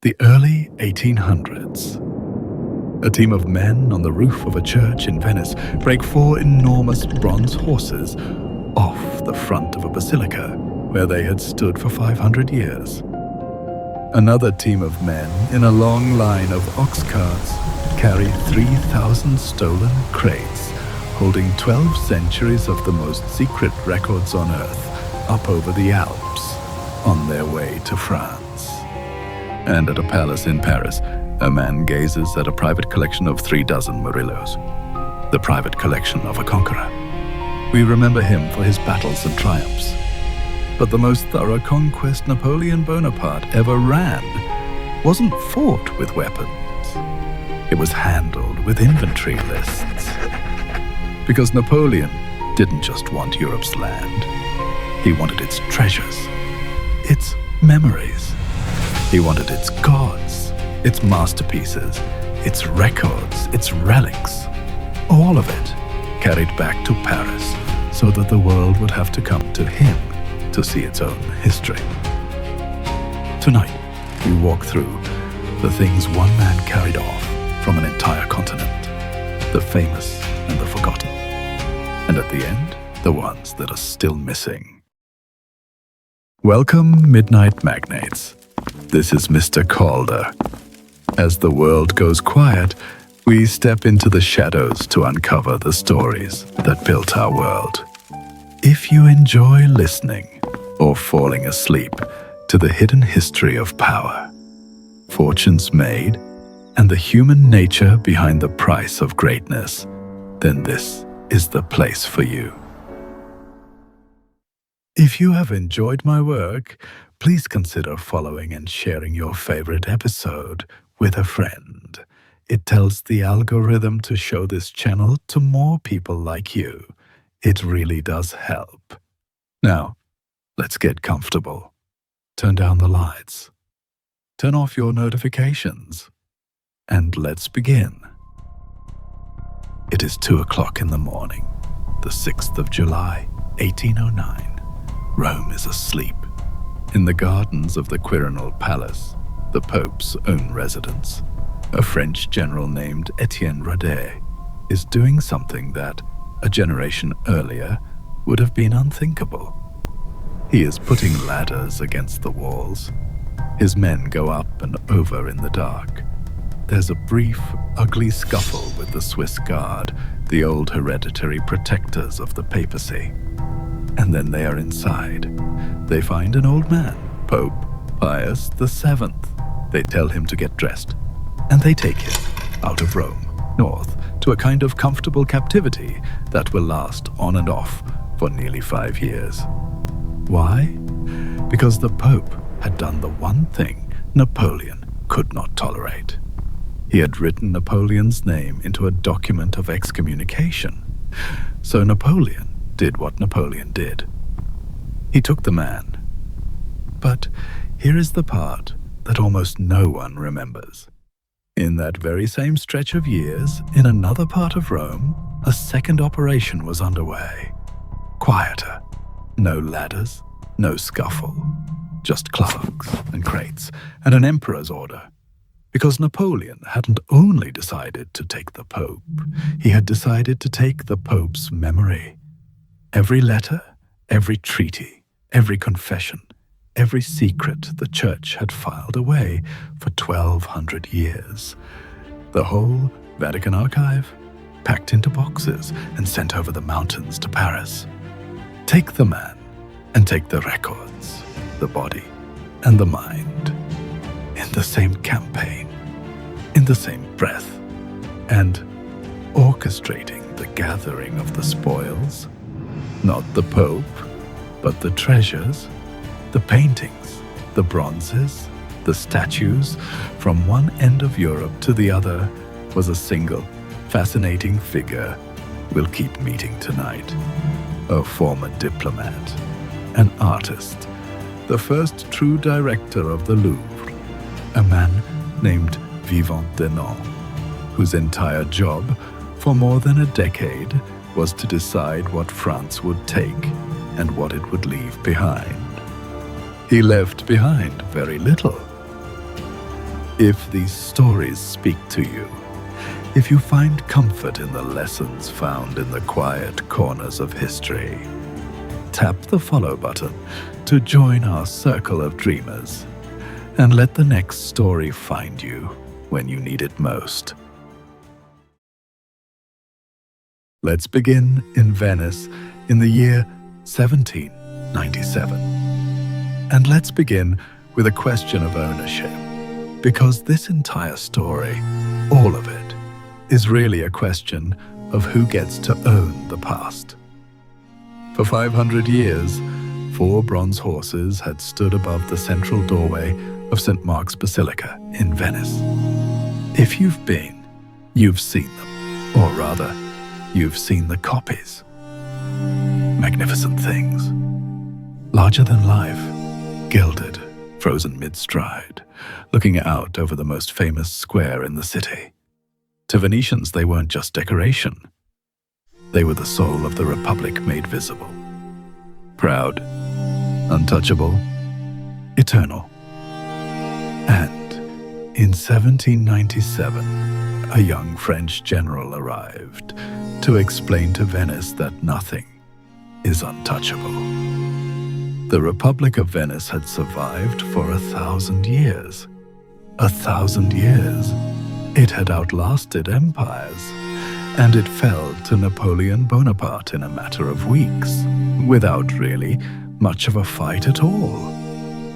the early 1800s. A team of men on the roof of a church in Venice break 4 enormous bronze horses off the front of a basilica where they had stood for 500 years. Another team of men in a long line of ox carts carry 3,000 stolen crates holding 12 centuries of the most secret records on Earth up over the Alps on their way to France. And at a palace in Paris, a man gazes at a private collection of 3 dozen Murillos, the private collection of a conqueror. We remember him for his battles and triumphs. But the most thorough conquest Napoleon Bonaparte ever ran wasn't fought with weapons. It was handled with inventory lists. Because Napoleon didn't just want Europe's land. He wanted its treasures, its memories. He wanted its gods, its masterpieces, its records, its relics. All of it carried back to Paris so that the world would have to come to him to see its own history. Tonight, we walk through the things one man carried off from an entire continent, the famous and the forgotten, and at the end, the ones that are still missing. Welcome, Midnight Magnates. This is Mr. Calder. As the world goes quiet, we step into the shadows to uncover the stories that built our world. If you enjoy listening or falling asleep to the hidden history of power, fortunes made, and the human nature behind the price of greatness, then this is the place for you. If you have enjoyed my work, please consider following and sharing your favorite episode with a friend. It tells the algorithm to show this channel to more people like you. It really does help. Now, let's get comfortable. Turn down the lights. Turn off your notifications. And let's begin. It is 2 o'clock in the morning, the 6th of July, 1809. Rome is asleep. In the gardens of the Quirinal Palace, the Pope's own residence, a French general named Etienne Radet is doing something that, a generation earlier, would have been unthinkable. He is putting ladders against the walls. His men go up and over in the dark. There's a brief, ugly scuffle with the Swiss Guard, the old hereditary protectors of the papacy. And then they are inside. They find an old man, Pope Pius VII. They tell him to get dressed, and they take him out of Rome, north, to a kind of comfortable captivity that will last on and off for nearly 5 years. Why? Because the Pope had done the one thing Napoleon could not tolerate. He had written Napoleon's name into a document of excommunication. So Napoleon did what Napoleon did. He took the man. But here is the part that almost no one remembers. In that very same stretch of years, in another part of Rome, a second operation was underway. Quieter. No ladders, no scuffle. Just clerks and crates and an emperor's order. Because Napoleon hadn't only decided to take the Pope, he had decided to take the Pope's memory. Every letter, every treaty, every confession, every secret the Church had filed away for 1,200 years. The whole Vatican archive, packed into boxes and sent over the mountains to Paris. Take the man and take the records, the body and the mind, in the same campaign, in the same breath, and orchestrating the gathering of the spoils. Not the Pope, but the treasures, the paintings, the bronzes, the statues. From one end of Europe to the other was a single, fascinating figure we'll keep meeting tonight. A former diplomat, an artist, the first true director of the Louvre, a man named Vivant Denon, whose entire job for more than a decade was to decide what France would take and what it would leave behind. He left behind very little. If these stories speak to you, if you find comfort in the lessons found in the quiet corners of history, tap the follow button to join our circle of dreamers and let the next story find you when you need it most. Let's begin in Venice in the year 1797. And let's begin with a question of ownership, because this entire story, all of it, is really a question of who gets to own the past. For 500 years, 4 bronze horses had stood above the central doorway of St. Mark's Basilica in Venice. If you've been, you've seen them, or rather, you've seen the copies. Magnificent things, larger than life, gilded, frozen mid-stride, looking out over the most famous square in the city. To Venetians, they weren't just decoration. They were the soul of the Republic made visible. Proud, untouchable, eternal. And in 1797, a young French general arrived to explain to Venice that nothing is untouchable. The Republic of Venice had survived for 1,000 years. 1,000 years. It had outlasted empires, and it fell to Napoleon Bonaparte in a matter of weeks, without really much of a fight at all.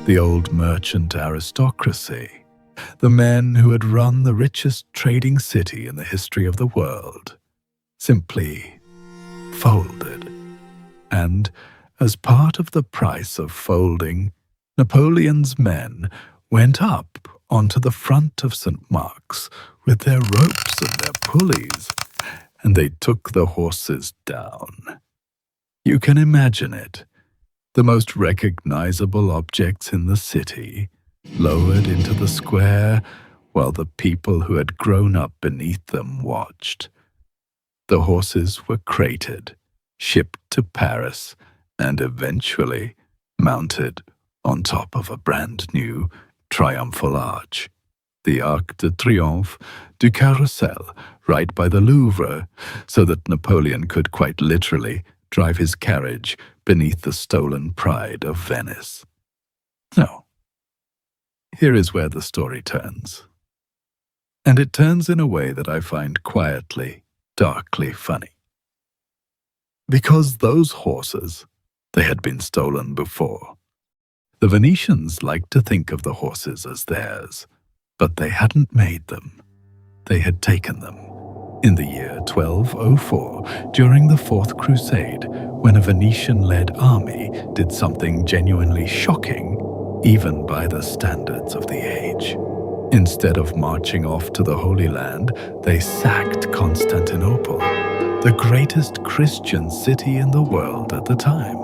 The old merchant aristocracy, the men who had run the richest trading city in the history of the world, simply folded. And as part of the price of folding, Napoleon's men went up onto the front of St. Mark's with their ropes and their pulleys, and they took the horses down. You can imagine it. The most recognizable objects in the city, lowered into the square, while the people who had grown up beneath them watched. The horses were crated, shipped to Paris, and eventually mounted on top of a brand new triumphal arch, the Arc de Triomphe du Carrousel, right by the Louvre, so that Napoleon could quite literally drive his carriage beneath the stolen pride of Venice. No. Here is where the story turns. And it turns in a way that I find quietly, darkly funny. Because those horses, they had been stolen before. The Venetians liked to think of the horses as theirs, but they hadn't made them. They had taken them. In the year 1204, during the Fourth Crusade, when a Venetian-led army did something genuinely shocking, even by the standards of the age. Instead of marching off to the Holy Land, they sacked Constantinople, the greatest Christian city in the world at the time,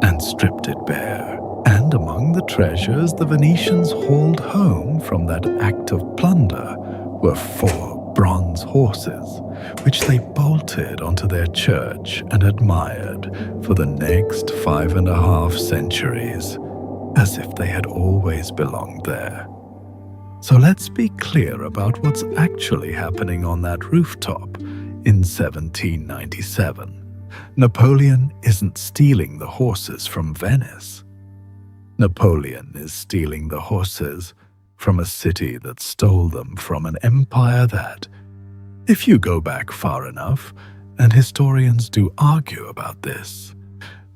and stripped it bare. And among the treasures the Venetians hauled home from that act of plunder were 4 bronze horses, which they bolted onto their church and admired for the next 5.5 centuries, as if they had always belonged there. So let's be clear about what's actually happening on that rooftop in 1797. Napoleon isn't stealing the horses from Venice. Napoleon is stealing the horses from a city that stole them from an empire that, if you go back far enough, and historians do argue about this,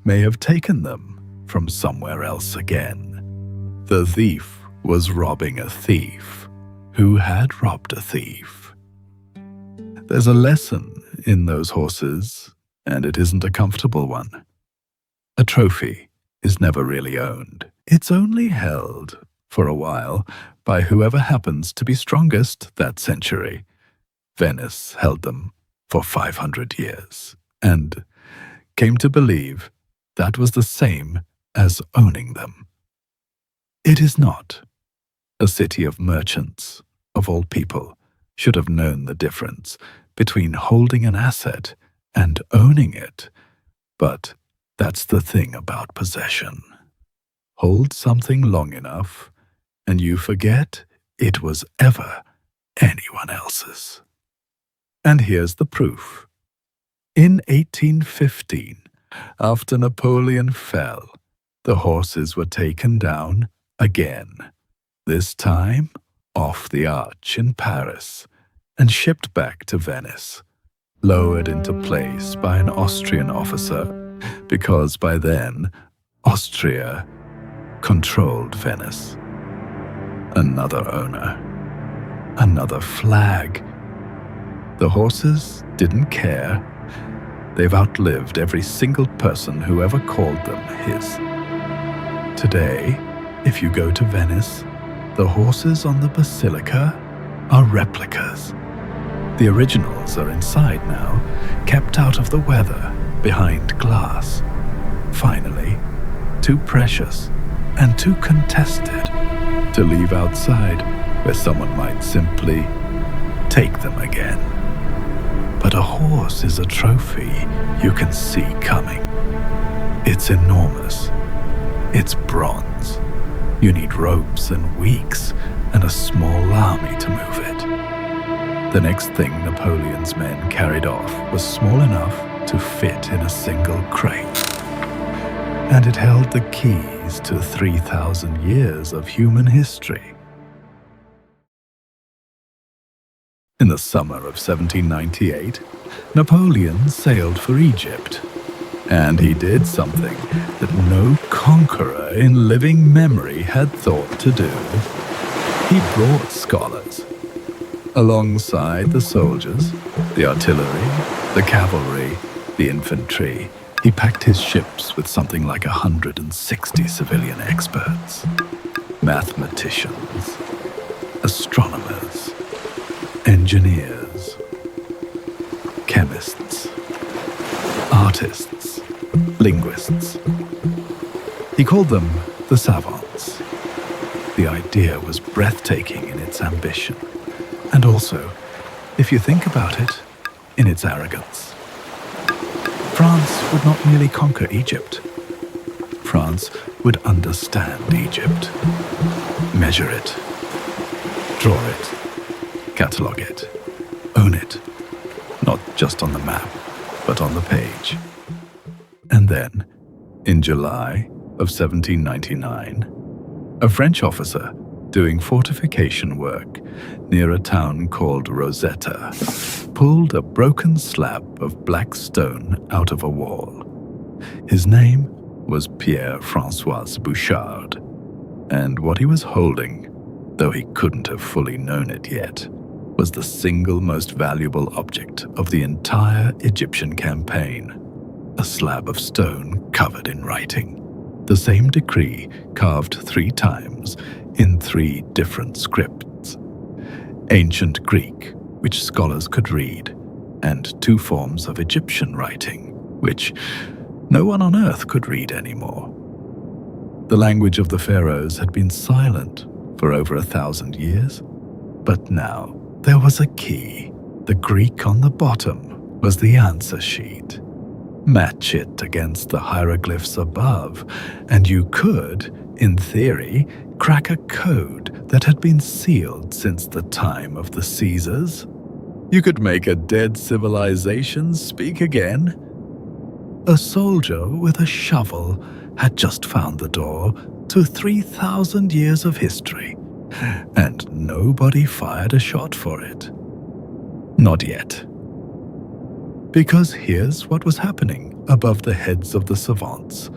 may have taken them from somewhere else again. The thief was robbing a thief who had robbed a thief. There's a lesson in those horses, and it isn't a comfortable one. A trophy is never really owned. It's only held, for a while, by whoever happens to be strongest that century. Venice held them for 500 years, and came to believe that was the same as owning them. It is not. A city of merchants, of all people, should have known the difference between holding an asset and owning it. But that's the thing about possession. Hold something long enough, and you forget it was ever anyone else's. And here's the proof. In 1815, after Napoleon fell, the horses were taken down again, this time off the Arch in Paris, and shipped back to Venice, lowered into place by an Austrian officer, because by then Austria controlled Venice. Another owner, another flag. The horses didn't care. They've outlived every single person who ever called them his. Today, if you go to Venice, the horses on the basilica are replicas. The originals are inside now, kept out of the weather, behind glass. Finally, too precious and too contested to leave outside, where someone might simply take them again. But a horse is a trophy you can see coming. It's enormous. It's bronze. You need ropes and weeks and a small army to move it. The next thing Napoleon's men carried off was small enough to fit in a single crate. And it held the keys to 3,000 years of human history. In the summer of 1798, Napoleon sailed for Egypt. And he did something that no conqueror in living memory had thought to do. He brought scholars. Alongside the soldiers, the artillery, the cavalry, the infantry, he packed his ships with something like 160 civilian experts, mathematicians, astronomers, engineers, chemists, artists, linguists. He called them the savants. The idea was breathtaking in its ambition, and also, if you think about it, in its arrogance. France would not merely conquer Egypt. France would understand Egypt, measure it, draw it, catalogue it, own it, not just on the map, but on the page. And then, in July of 1799, a French officer doing fortification work near a town called Rosetta pulled a broken slab of black stone out of a wall. His name was Pierre-François Bouchard, and what he was holding, though he couldn't have fully known it yet, was the single most valuable object of the entire Egyptian campaign, a slab of stone covered in writing, the same decree carved 3 times in 3 different scripts: Ancient Greek, which scholars could read, and 2 forms of Egyptian writing, which no one on earth could read anymore. The language of the pharaohs had been silent for over 1,000 years, but now there was a key. The Greek on the bottom was the answer sheet. Match it against the hieroglyphs above, and you could, in theory, crack a code that had been sealed since the time of the Caesars. You could make a dead civilization speak again. A soldier with a shovel had just found the door to 3,000 years of history, and nobody fired a shot for it. Not yet. Because here's what was happening above the heads of the savants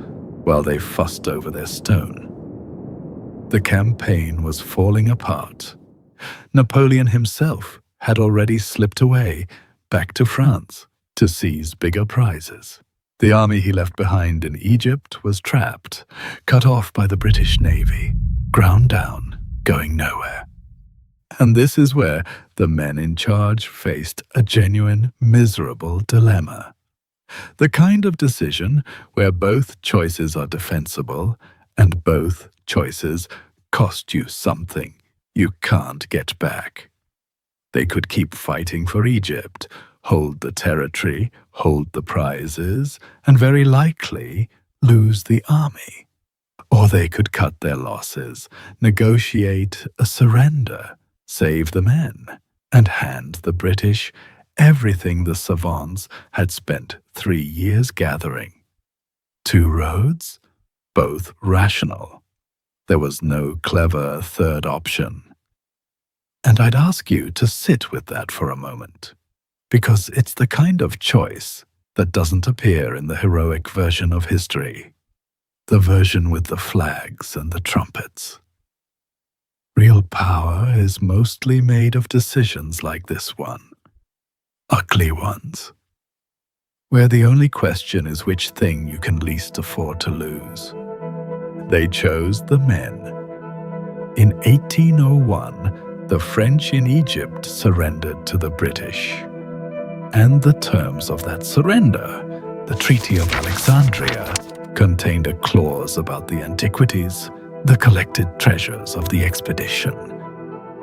while they fussed over their stone. The campaign was falling apart. Napoleon himself had already slipped away back to France to seize bigger prizes. The army he left behind in Egypt was trapped, cut off by the British Navy, ground down, going nowhere. And this is where the men in charge faced a genuine, miserable dilemma. The kind of decision where both choices are defensible and both choices cost you something you can't get back. They could keep fighting for Egypt, hold the territory, hold the prizes, and very likely lose the army. Or they could cut their losses, negotiate a surrender, save the men, and hand the British everything the savants had spent 3 years gathering. 2 roads, both rational. There was no clever third option. And I'd ask you to sit with that for a moment, because it's the kind of choice that doesn't appear in the heroic version of history, the version with the flags and the trumpets. Real power is mostly made of decisions like this one, ugly ones, where the only question is which thing you can least afford to lose. They chose the men. In 1801, the French in Egypt surrendered to the British. And the terms of that surrender, the Treaty of Alexandria, contained a clause about the antiquities, the collected treasures of the expedition,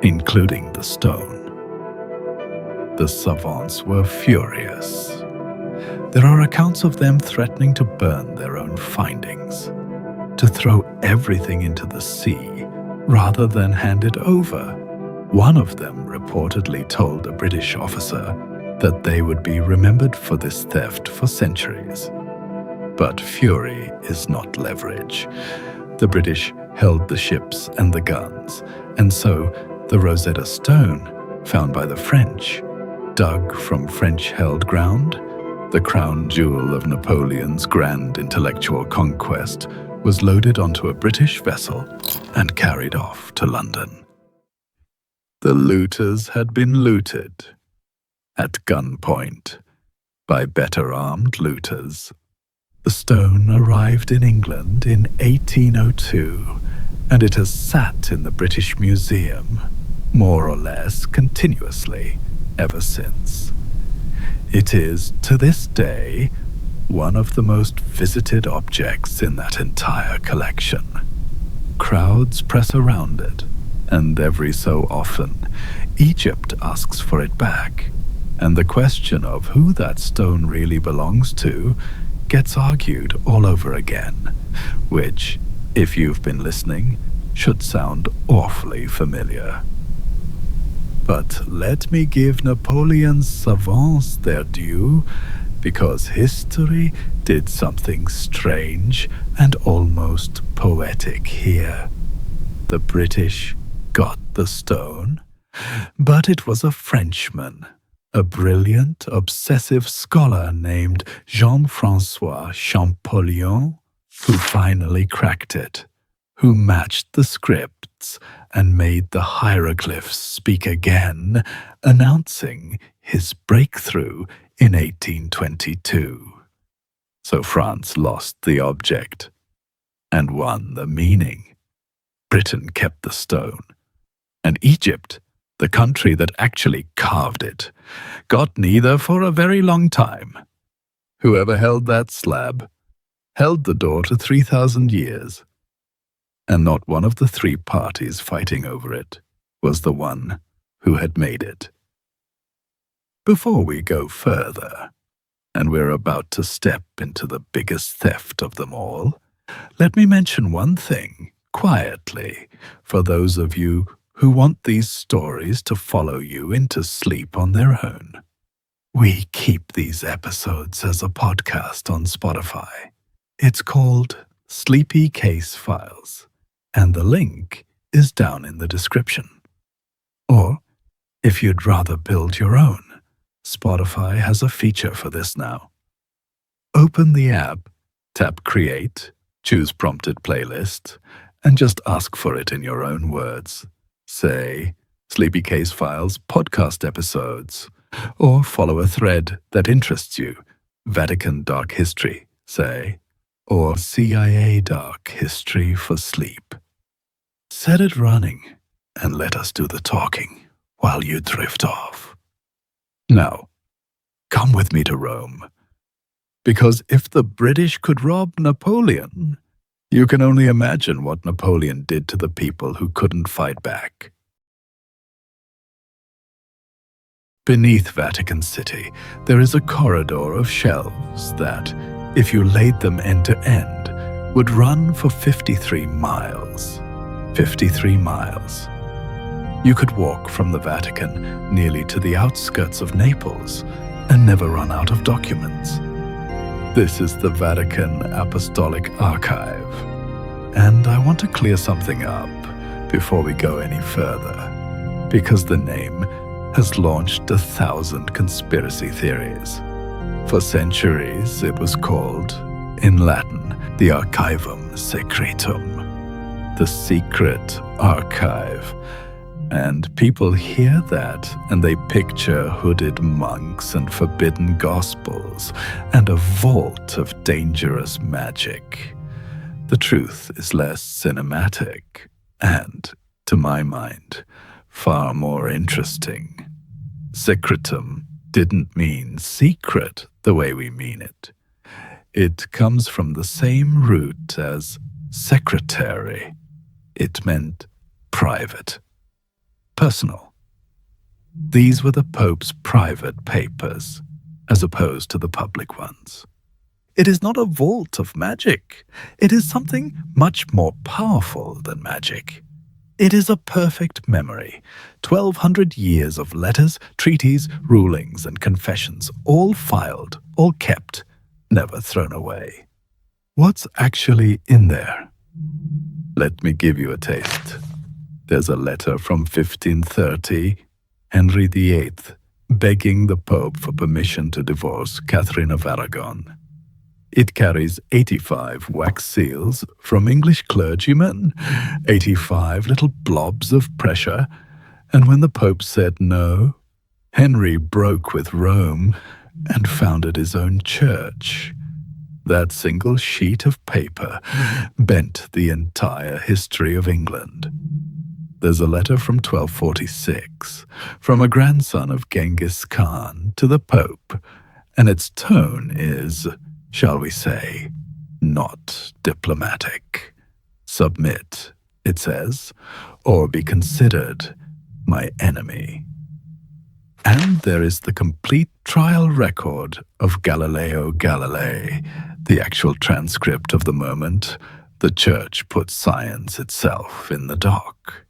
including the stone. The savants were furious. There are accounts of them threatening to burn their own findings, to throw everything into the sea rather than hand it over. One of them reportedly told a British officer that they would be remembered for this theft for centuries. But fury is not leverage. The British held the ships and the guns, and so the Rosetta Stone, found by the French, dug from French-held ground, the crown jewel of Napoleon's grand intellectual conquest, was loaded onto a British vessel and carried off to London. The looters had been looted, at gunpoint, by better-armed looters. The stone arrived in England in 1802, and it has sat in the British Museum, more or less continuously, ever since. It is, to this day, one of the most visited objects in that entire collection. Crowds press around it, and every so often, Egypt asks for it back, and the question of who that stone really belongs to gets argued all over again, which, if you've been listening, should sound awfully familiar. But let me give Napoleon's savants their due, because history did something strange and almost poetic here. The British got the stone, but it was a Frenchman, a brilliant, obsessive scholar named Jean-François Champollion, who finally cracked it, who matched the scripts and made the hieroglyphs speak again, announcing his breakthrough in 1822. So France lost the object and won the meaning. Britain kept the stone, and Egypt, the country that actually carved it, got neither for a very long time. Whoever held that slab held the door to 3,000 years, and not one of the 3 parties fighting over it was the one who had made it. Before we go further, and we're about to step into the biggest theft of them all, let me mention one thing, quietly, for those of you who want these stories to follow you into sleep on their own. We keep these episodes as a podcast on Spotify. It's called Sleepy Case Files, and the link is down in the description. Or, if you'd rather build your own, Spotify has a feature for this now. Open the app, tap Create, choose Prompted Playlist, and just ask for it in your own words. Say, Sleepy Case Files podcast episodes, or follow a thread that interests you, Vatican Dark History, say, or CIA Dark History for Sleep. Set it running, and let us do the talking while you drift off. Now, come with me to Rome, because if the British could rob Napoleon, you can only imagine what Napoleon did to the people who couldn't fight back. Beneath Vatican City, there is a corridor of shelves that, if you laid them end to end, would run for 53 miles. 53 miles. You could walk from the Vatican nearly to the outskirts of Naples and never run out of documents. This is the Vatican Apostolic Archive, and I want to clear something up before we go any further, because the name has launched 1,000 conspiracy theories. For centuries, it was called, in Latin, the Archivum Secretum, the secret archive. And people hear that and they picture hooded monks and forbidden gospels and a vault of dangerous magic. The truth is less cinematic and, to my mind, far more interesting. Secretum didn't mean secret the way we mean it. It comes from the same root as secretary. It meant private. Personal. These were the Pope's private papers, as opposed to the public ones. It is not a vault of magic. It is something much more powerful than magic. It is a perfect memory. 1,200 years of letters, treaties, rulings, and confessions, all filed, all kept, never thrown away. What's actually in there? Let me give you a taste. There's a letter from 1530, Henry VIII, begging the Pope for permission to divorce Catherine of Aragon. It carries 85 wax seals from English clergymen, 85 little blobs of pressure, and when the Pope said no, Henry broke with Rome and founded his own church. That single sheet of paper bent the entire history of England. There's a letter from 1246, from a grandson of Genghis Khan to the Pope, and its tone is, shall we say, not diplomatic. Submit, it says, or be considered my enemy. And there is the complete trial record of Galileo Galilei, the actual transcript of the moment the Church put science itself in the dock.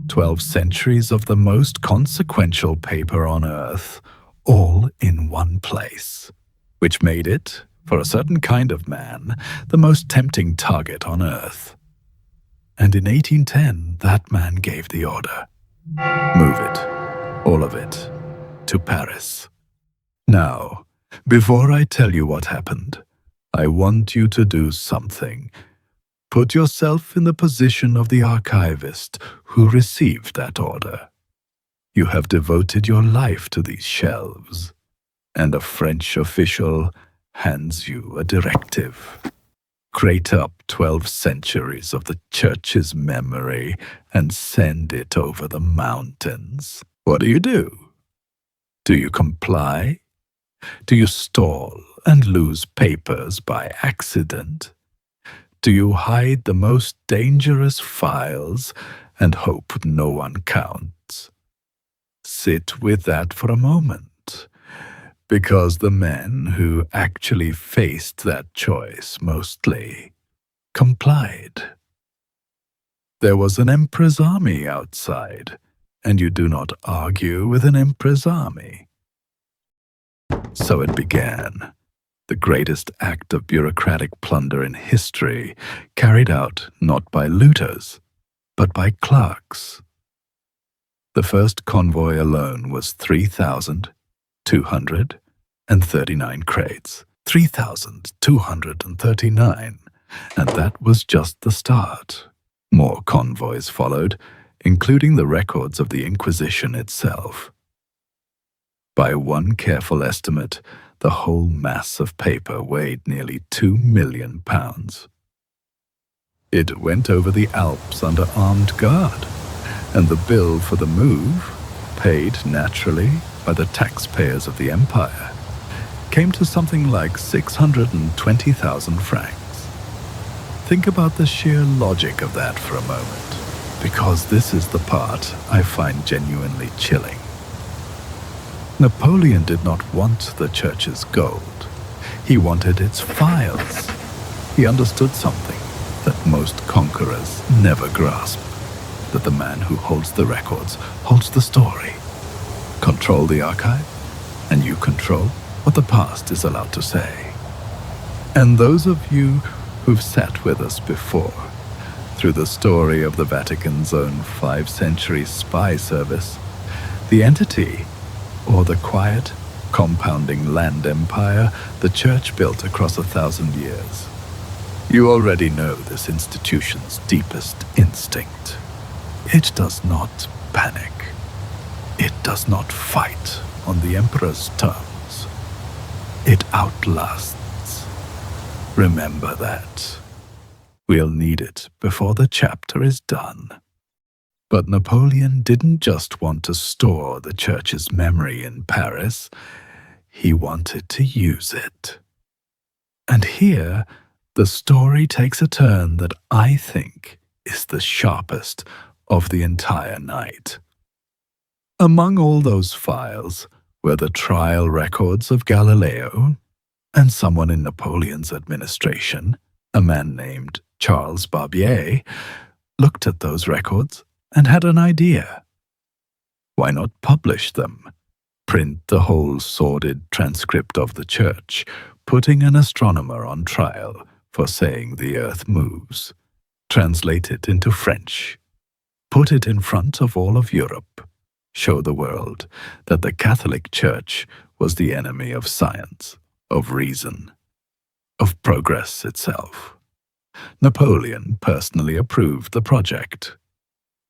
12 centuries of the most consequential paper on Earth, all in one place, which made it, for a certain kind of man, the most tempting target on Earth. And in 1810, that man gave the order. Move it, all of it, to Paris. Now, before I tell you what happened, I want you to do something. Put yourself in the position of the archivist who received that order. You have devoted your life to these shelves, and a French official hands you a directive. Crate up 12 centuries of the Church's memory and send it over the mountains. What do? Do you comply? Do you stall and lose papers by accident? Do you hide the most dangerous files and hope no one counts? Sit with that for a moment, because the men who actually faced that choice mostly complied. There was an emperor's army outside, and you do not argue with an emperor's army. So it began. The greatest act of bureaucratic plunder in history, carried out not by looters, but by clerks. The first convoy alone was 3,239 crates. 3,239, and that was just the start. More convoys followed, including the records of the Inquisition itself. By one careful estimate, the whole mass of paper weighed nearly 2 million pounds. It went over the Alps under armed guard, and the bill for the move, paid naturally by the taxpayers of the empire, came to something like 620,000 francs. Think about the sheer logic of that for a moment, because this is the part I find genuinely chilling. Napoleon did not want the Church's gold. He wanted its files. He understood something that most conquerors never grasp, that the man who holds the records holds the story. Control the archive, and you control what the past is allowed to say. And those of you who've sat with us before, through the story of the Vatican's own 5th-century spy service, the entity, or the quiet, compounding land empire the Church built across 1,000 years. You already know this institution's deepest instinct. It does not panic. It does not fight on the Emperor's terms. It outlasts. Remember that. We'll need it before the chapter is done. But Napoleon didn't just want to store the Church's memory in Paris. He wanted to use it. And here, the story takes a turn that I think is the sharpest of the entire night. Among all those files were the trial records of Galileo, and someone in Napoleon's administration, a man named Charles Barbier, looked at those records and had an idea. Why not publish them? Print the whole sordid transcript of the Church, putting an astronomer on trial for saying the Earth moves. Translate it into French. Put it in front of all of Europe. Show the world that the Catholic Church was the enemy of science, of reason, of progress itself. Napoleon personally approved the project.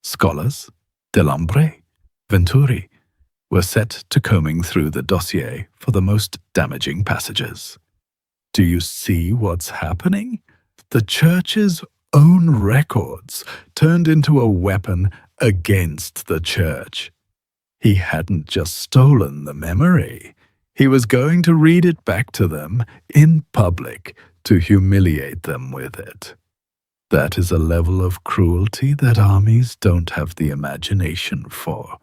Scholars, Delambre, Venturi, were set to combing through the dossier for the most damaging passages. Do you see what's happening? The Church's own records turned into a weapon against the Church. He hadn't just stolen the memory. He was going to read it back to them in public to humiliate them with it. That is a level of cruelty that armies don't have the imagination for.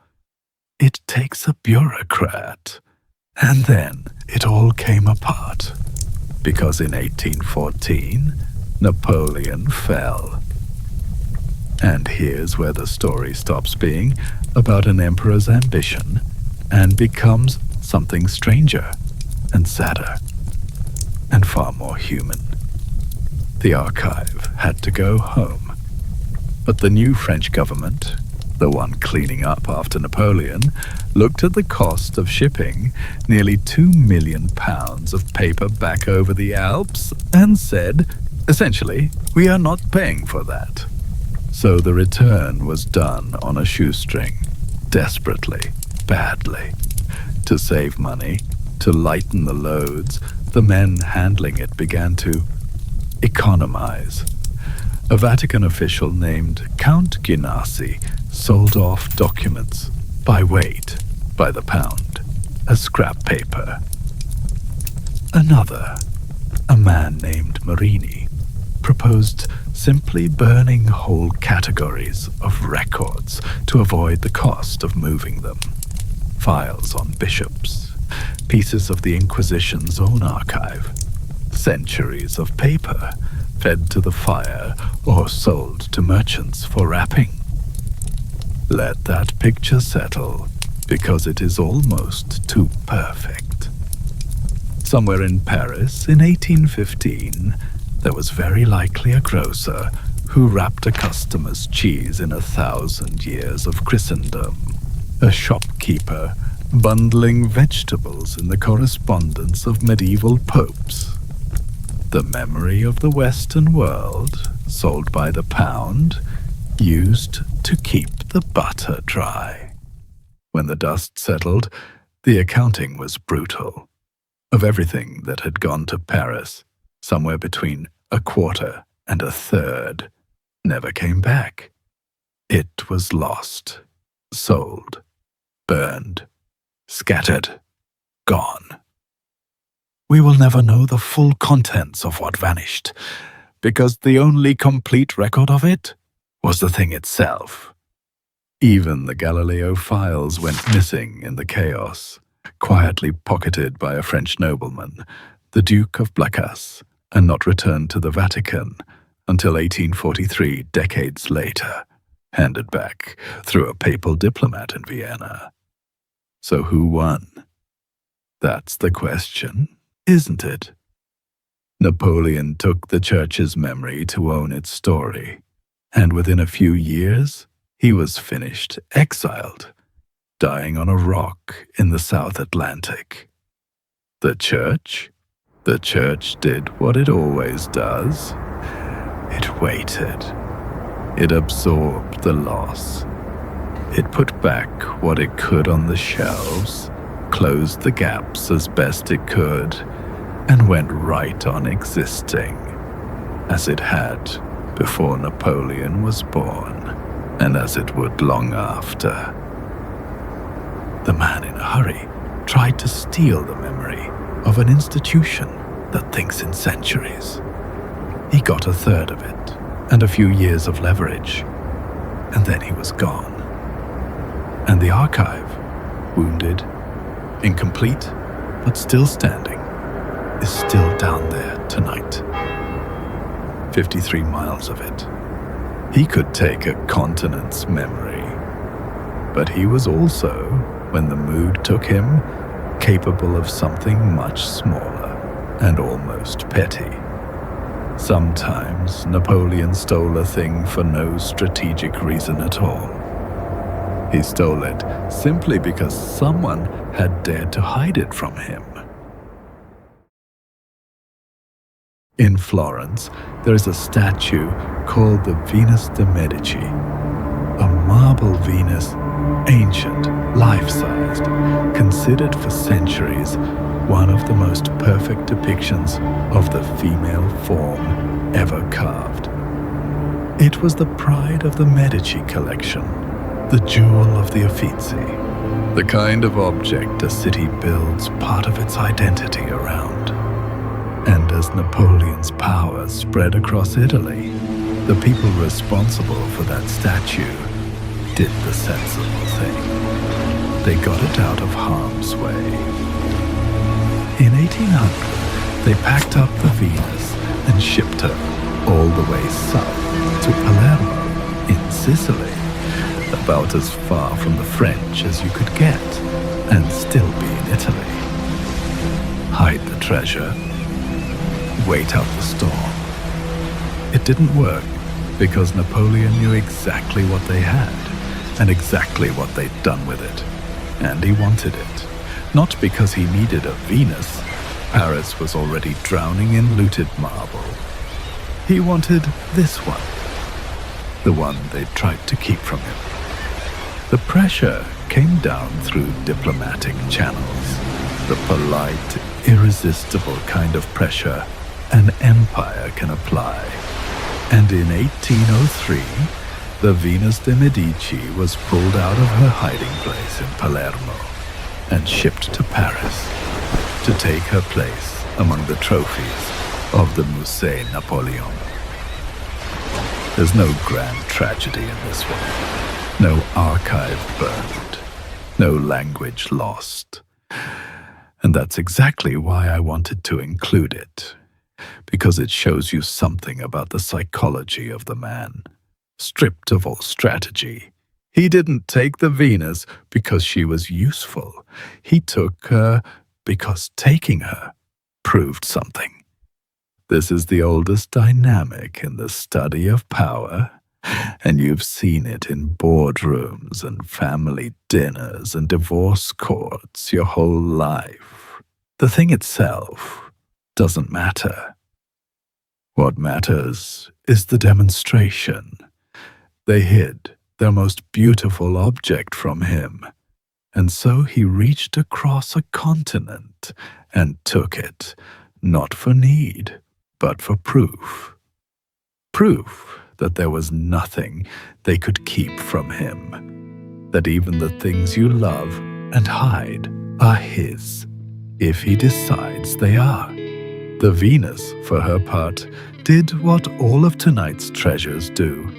It takes a bureaucrat. And then it all came apart. Because in 1814, Napoleon fell. And here's where the story stops being about an emperor's ambition and becomes something stranger and sadder and far more human. The archive had to go home. But the new French government, the one cleaning up after Napoleon, looked at the cost of shipping nearly £2 million of paper back over the Alps and said, essentially, we are not paying for that. So the return was done on a shoestring, desperately, badly. To save money, to lighten the loads, the men handling it began to economize. A Vatican official named Count Ginassi sold off documents by weight, by the pound, as scrap paper. Another, a man named Marini, proposed simply burning whole categories of records to avoid the cost of moving them. Files on bishops, pieces of the Inquisition's own archive, centuries of paper fed to the fire or sold to merchants for wrapping. Let that picture settle, because it is almost too perfect. Somewhere in Paris in 1815, there was very likely a grocer who wrapped a customer's cheese in 1,000 years of Christendom, a shopkeeper bundling vegetables in the correspondence of medieval popes. The memory of the Western world, sold by the pound, used to keep the butter dry. When the dust settled, the accounting was brutal. Of everything that had gone to Paris, somewhere between a quarter and a third never came back. It was lost, sold, burned, scattered, gone. We will never know the full contents of what vanished, because the only complete record of it was the thing itself. Even the Galileo files went missing in the chaos, quietly pocketed by a French nobleman, the Duke of Blacas, and not returned to the Vatican until 1843, decades later, handed back through a papal diplomat in Vienna. So who won? That's the question, isn't it? Napoleon took the church's memory to own its story, and within a few years, he was finished, exiled, dying on a rock in the South Atlantic. The church? The church did what it always does. It waited. It absorbed the loss. It put back what it could on the shelves, closed the gaps as best it could, and went right on existing, as it had before Napoleon was born, and as it would long after. The man in a hurry tried to steal the memory of an institution that thinks in centuries. He got a third of it, and a few years of leverage, and then he was gone. And the archive, wounded, incomplete, but still standing, is still down there tonight. 53 miles of it. He could take a continent's memory, but he was also, when the mood took him, capable of something much smaller and almost petty. Sometimes Napoleon stole a thing for no strategic reason at all. He stole it simply because someone had dared to hide it from him. In Florence, there is a statue called the Venus de Medici, a marble Venus, ancient, life-sized, considered for centuries one of the most perfect depictions of the female form ever carved. It was the pride of the Medici collection, the jewel of the Uffizi, the kind of object a city builds part of its identity around. And as Napoleon's power spread across Italy, the people responsible for that statue did the sensible thing. They got it out of harm's way. In 1800, they packed up the Venus and shipped her all the way south to Palermo in Sicily, about as far from the French as you could get and still be in Italy. Hide the treasure, wait out the storm. It didn't work because Napoleon knew exactly what they had and exactly what they'd done with it, and he wanted it. Not because he needed a Venus. Paris was already drowning in looted marble. He wanted this one, the one they'd tried to keep from him. The pressure came down through diplomatic channels, the polite, irresistible kind of pressure an empire can apply. And in 1803, the Venus de Medici was pulled out of her hiding place in Palermo and shipped to Paris to take her place among the trophies of the Musée Napoleon. There's no grand tragedy in this one, no archive burned, no language lost. And that's exactly why I wanted to include it, because it shows you something about the psychology of the man, stripped of all strategy. He didn't take the Venus because she was useful. He took her because taking her proved something. This is the oldest dynamic in the study of power, and you've seen it in boardrooms and family dinners and divorce courts your whole life. The thing itself doesn't matter. What matters is the demonstration. They hid their most beautiful object from him, and so he reached across a continent and took it, not for need, but for proof. Proof that there was nothing they could keep from him, that even the things you love and hide are his, if he decides they are. The Venus, for her part, did what all of tonight's treasures do.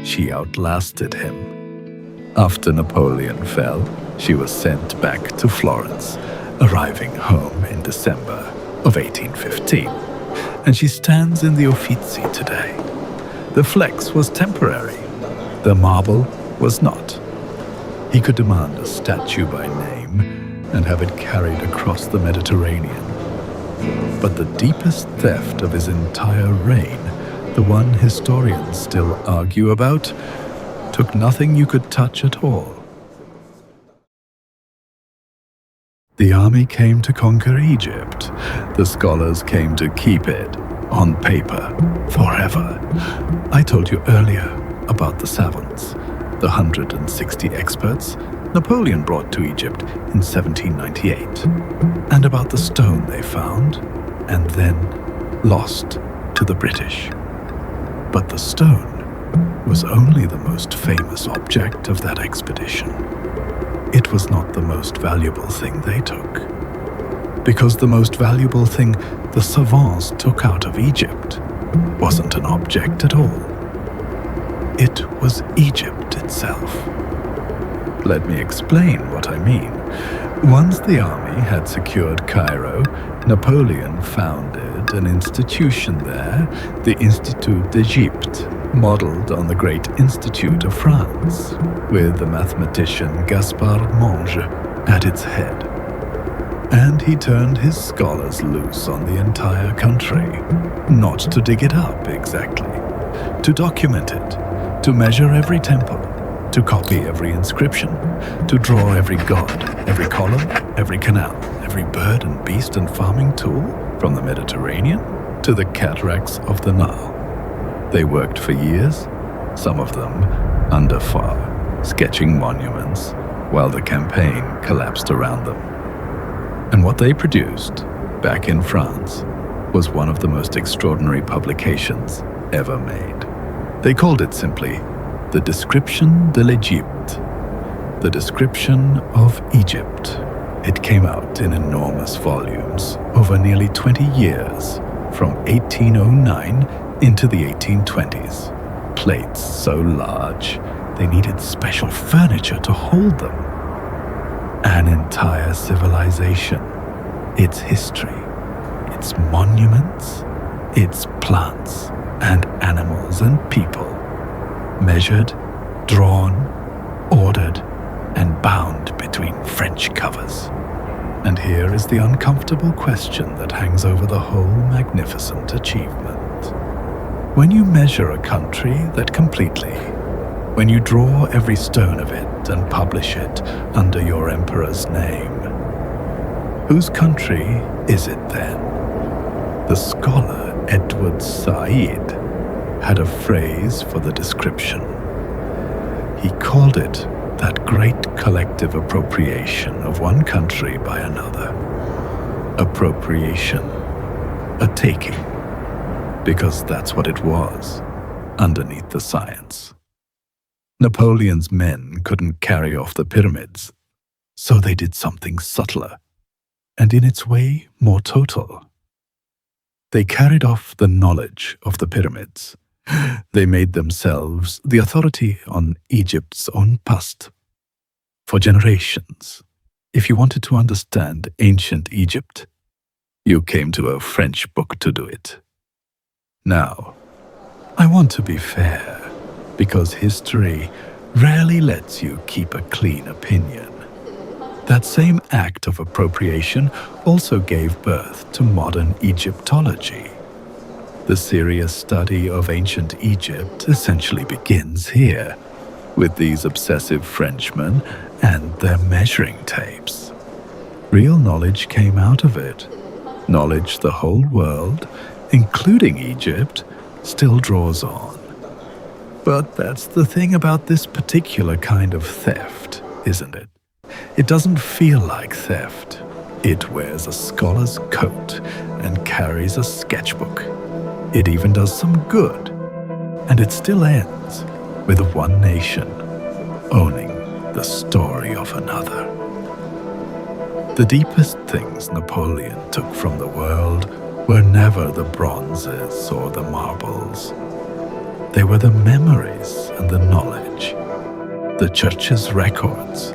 She outlasted him. After Napoleon fell, she was sent back to Florence, arriving home in December of 1815. and she stands in the Uffizi today. The flex was temporary. The marble was not. He could demand a statue by name and have it carried across the Mediterranean. But the deepest theft of his entire reign, the one historians still argue about, took nothing you could touch at all. The army came to conquer Egypt. The scholars came to keep it, on paper, forever. I told you earlier about the savants, the 160 experts Napoleon brought to Egypt in 1798, and about the stone they found and then lost to the British. But the stone was only the most famous object of that expedition. It was not the most valuable thing they took, because the most valuable thing the savants took out of Egypt wasn't an object at all. It was Egypt itself. Let me explain what I mean. Once the army had secured Cairo, Napoleon founded an institution there, the Institut d'Egypte, modeled on the Great Institute of France, with the mathematician Gaspard Monge at its head. And he turned his scholars loose on the entire country, not to dig it up exactly, to document it, to measure every temple, to copy every inscription, to draw every god, every column, every canal, every bird and beast and farming tool, from the Mediterranean to the cataracts of the Nile. They worked for years, some of them under fire, sketching monuments, while the campaign collapsed around them. And what they produced, back in France, was one of the most extraordinary publications ever made. They called it simply the Description de l'Egypte, the description of Egypt. It came out in enormous volumes over nearly 20 years, from 1809 into the 1820s. Plates so large, they needed special furniture to hold them. An entire civilization, its history, its monuments, its plants and animals and people, measured, drawn, ordered, and bound between French covers. And here is the uncomfortable question that hangs over the whole magnificent achievement. When you measure a country that completely, when you draw every stone of it and publish it under your emperor's name, whose country is it then? The scholar Edward Said had a phrase for the description. He called it that great collective appropriation of one country by another. Appropriation, a taking, because that's what it was, underneath the science. Napoleon's men couldn't carry off the pyramids, so they did something subtler, and in its way more total. They carried off the knowledge of the pyramids. They made themselves the authority on Egypt's own past. For generations, if you wanted to understand ancient Egypt, you came to a French book to do it. Now, I want to be fair, because history rarely lets you keep a clean opinion. That same act of appropriation also gave birth to modern Egyptology. The serious study of ancient Egypt essentially begins here, with these obsessive Frenchmen and their measuring tapes. Real knowledge came out of it. Knowledge the whole world, including Egypt, still draws on. But that's the thing about this particular kind of theft, isn't it? It doesn't feel like theft. It wears a scholar's coat and carries a sketchbook. It even does some good. And it still ends with one nation owning the story of another. The deepest things Napoleon took from the world were never the bronzes or the marbles. They were the memories and the knowledge, the church's records,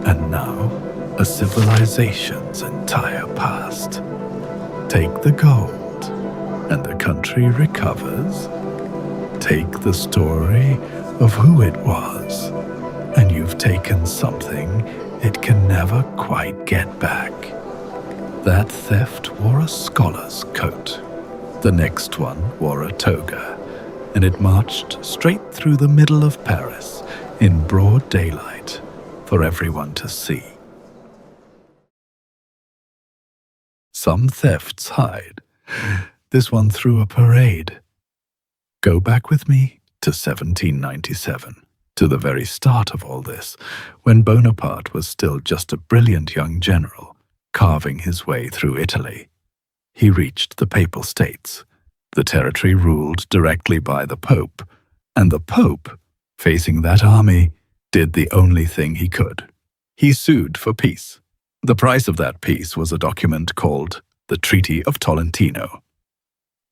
and now a civilization's entire past. Take the gold, and the country recovers. Take the story of who it was, and you've taken something it can never quite get back. That theft wore a scholar's coat. The next one wore a toga, and it marched straight through the middle of Paris in broad daylight for everyone to see. Some thefts hide. This one threw a parade. Go back with me to 1797, to the very start of all this, when Bonaparte was still just a brilliant young general, carving his way through Italy. He reached the Papal States, the territory ruled directly by the Pope, and the Pope, facing that army, did the only thing he could. He sued for peace. The price of that peace was a document called the Treaty of Tolentino.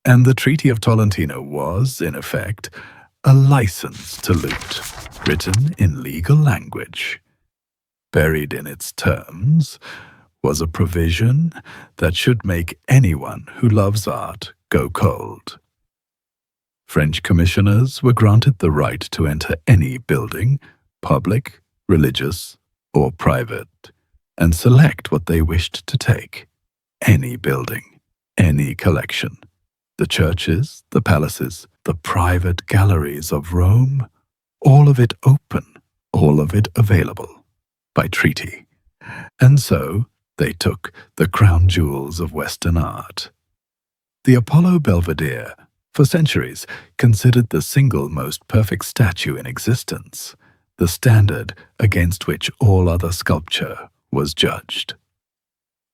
And the Treaty of Tolentino was, in effect, a license to loot, written in legal language. Buried in its terms was a provision that should make anyone who loves art go cold. French commissioners were granted the right to enter any building, public, religious, or private, and select what they wished to take. Any building, any collection. The churches, the palaces, the private galleries of Rome, all of it open, all of it available, by treaty. And so they took the crown jewels of Western art. The Apollo Belvedere, for centuries, considered the single most perfect statue in existence, the standard against which all other sculpture was judged.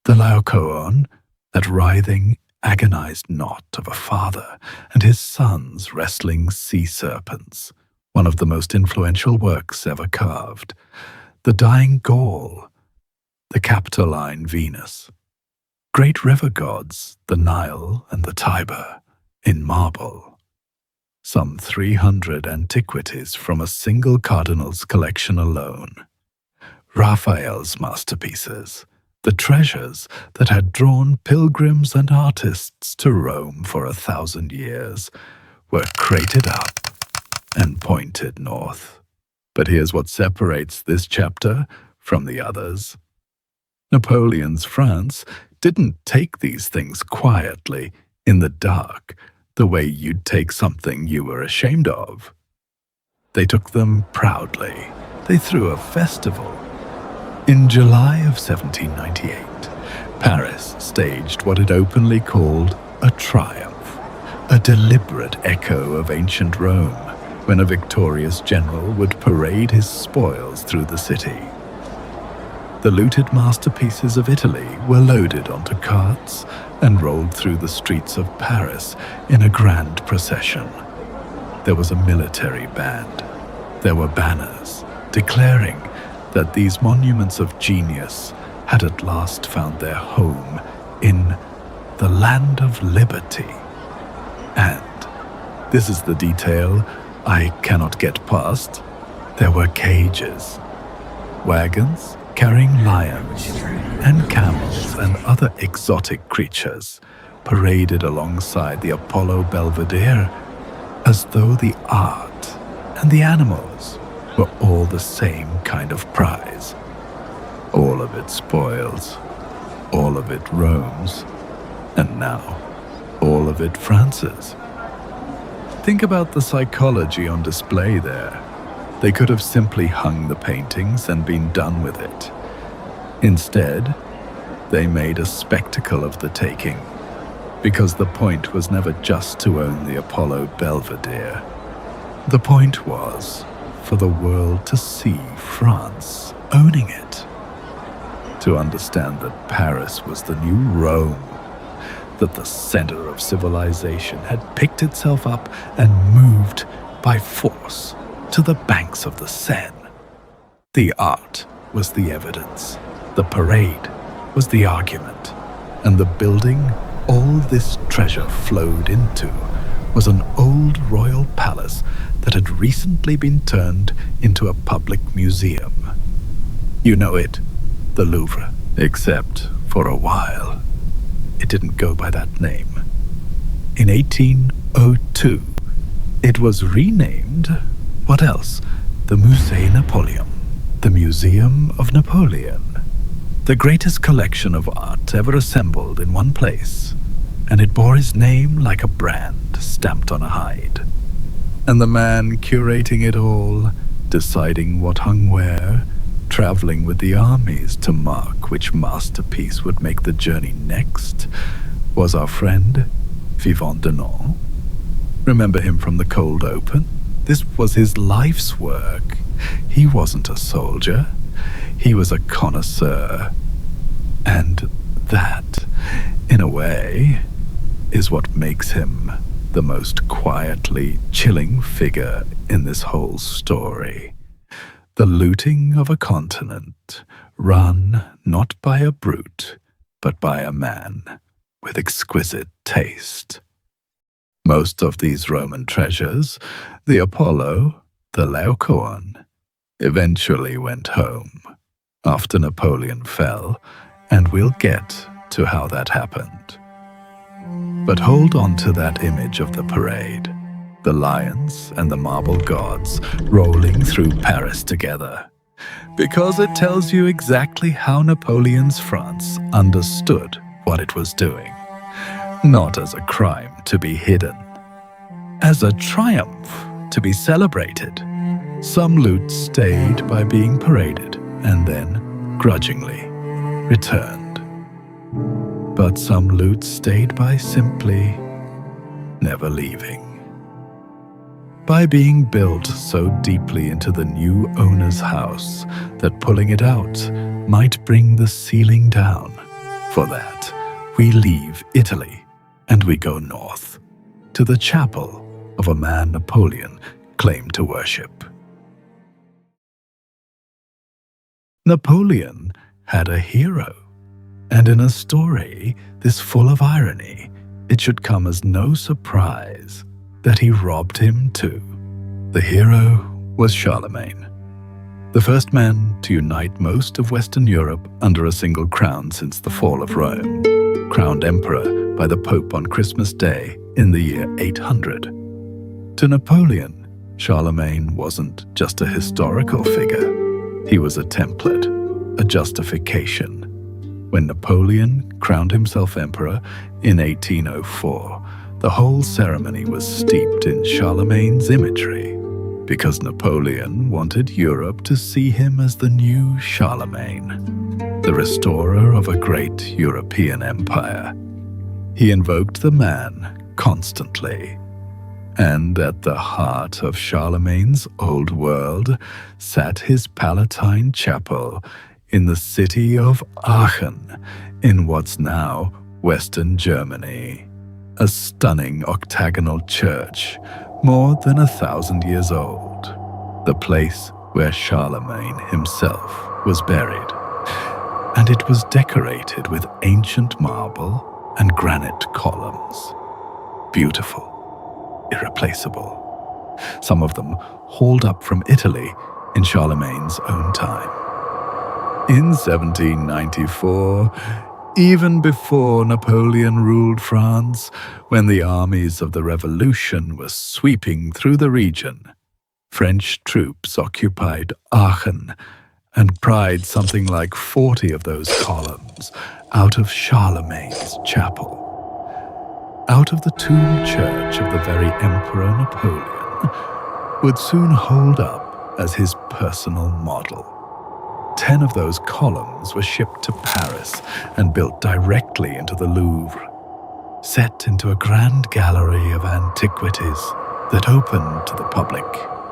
The Laocoon, that writhing, agonized knot of a father and his sons wrestling sea serpents, one of the most influential works ever carved. The dying Gaul, the Capitoline Venus. Great river gods, the Nile and the Tiber, in marble. Some 300 antiquities from a single cardinal's collection alone. Raphael's masterpieces, the treasures that had drawn pilgrims and artists to Rome for 1,000 years, were crated up and pointed north. But here's what separates this chapter from the others. Napoleon's France didn't take these things quietly, in the dark, the way you'd take something you were ashamed of. They took them proudly. They threw a festival. In July of 1798, Paris staged what it openly called a triumph, a deliberate echo of ancient Rome, when a victorious general would parade his spoils through the city. The looted masterpieces of Italy were loaded onto carts and rolled through the streets of Paris in a grand procession. There was a military band. There were banners declaring that these monuments of genius had at last found their home in the land of liberty. And, this is the detail I cannot get past, there were cages, wagons carrying lions and camels and other exotic creatures paraded alongside the Apollo Belvedere as though the art and the animals were all the same kind of prize. All of it spoils, all of it Rome's, and now all of it France's. Think about the psychology on display there. They could have simply hung the paintings and been done with it. Instead, they made a spectacle of the taking, because the point was never just to own the Apollo Belvedere. The point was for the world to see France owning it, to understand that Paris was the new Rome, that the center of civilization had picked itself up and moved by force to the banks of the Seine. The art was the evidence, the parade was the argument, and the building all this treasure flowed into was an old royal palace that had recently been turned into a public museum. You know it, the Louvre, except for a while it didn't go by that name. in 1802, it was renamed, what else? The Musée Napoleon, the Museum of Napoleon. The greatest collection of art ever assembled in one place, and it bore his name like a brand stamped on a hide. And the man curating it all, deciding what hung where, traveling with the armies to mark which masterpiece would make the journey next, was our friend Vivant Denon. Remember him from the cold open? This was his life's work. He wasn't a soldier. He was a connoisseur. And that, in a way, is what makes him the most quietly chilling figure in this whole story. The looting of a continent run not by a brute, but by a man with exquisite taste. Most of these Roman treasures, the Apollo, the Laocoon, eventually went home after Napoleon fell, and we'll get to how that happened. But hold on to that image of the parade, the lions and the marble gods rolling through Paris together, because it tells you exactly how Napoleon's France understood what it was doing. Not as a crime to be hidden, as a triumph to be celebrated. Some loot stayed by being paraded and then, grudgingly, returned. But some loot stayed by simply never leaving. By being built so deeply into the new owner's house that pulling it out might bring the ceiling down. For that, we leave Italy and we go north to the chapel of a man Napoleon claimed to worship. Napoleon had a hero, and in a story this full of irony, it should come as no surprise that he robbed him too. The hero was Charlemagne, the first man to unite most of Western Europe under a single crown since the fall of Rome, crowned emperor by the Pope on Christmas Day in the year 800. To Napoleon, Charlemagne wasn't just a historical figure. He was a template, a justification. When Napoleon crowned himself emperor in 1804, the whole ceremony was steeped in Charlemagne's imagery, because Napoleon wanted Europe to see him as the new Charlemagne, the restorer of a great European empire. He invoked the man constantly, and at the heart of Charlemagne's old world sat his Palatine Chapel in the city of Aachen, in what's now Western Germany. A stunning octagonal church, more than 1,000 years old, the place where Charlemagne himself was buried. And it was decorated with ancient marble and granite columns. Beautiful, irreplaceable. Some of them hauled up from Italy in Charlemagne's own time. In 1794, even before Napoleon ruled France, when the armies of the Revolution were sweeping through the region, French troops occupied Aachen and pried something like 40 of those columns out of Charlemagne's chapel. Out of the tomb church of the very Emperor Napoleon would soon hold up as his personal model. 10 of those columns were shipped to Paris and built directly into the Louvre, set into a grand gallery of antiquities that opened to the public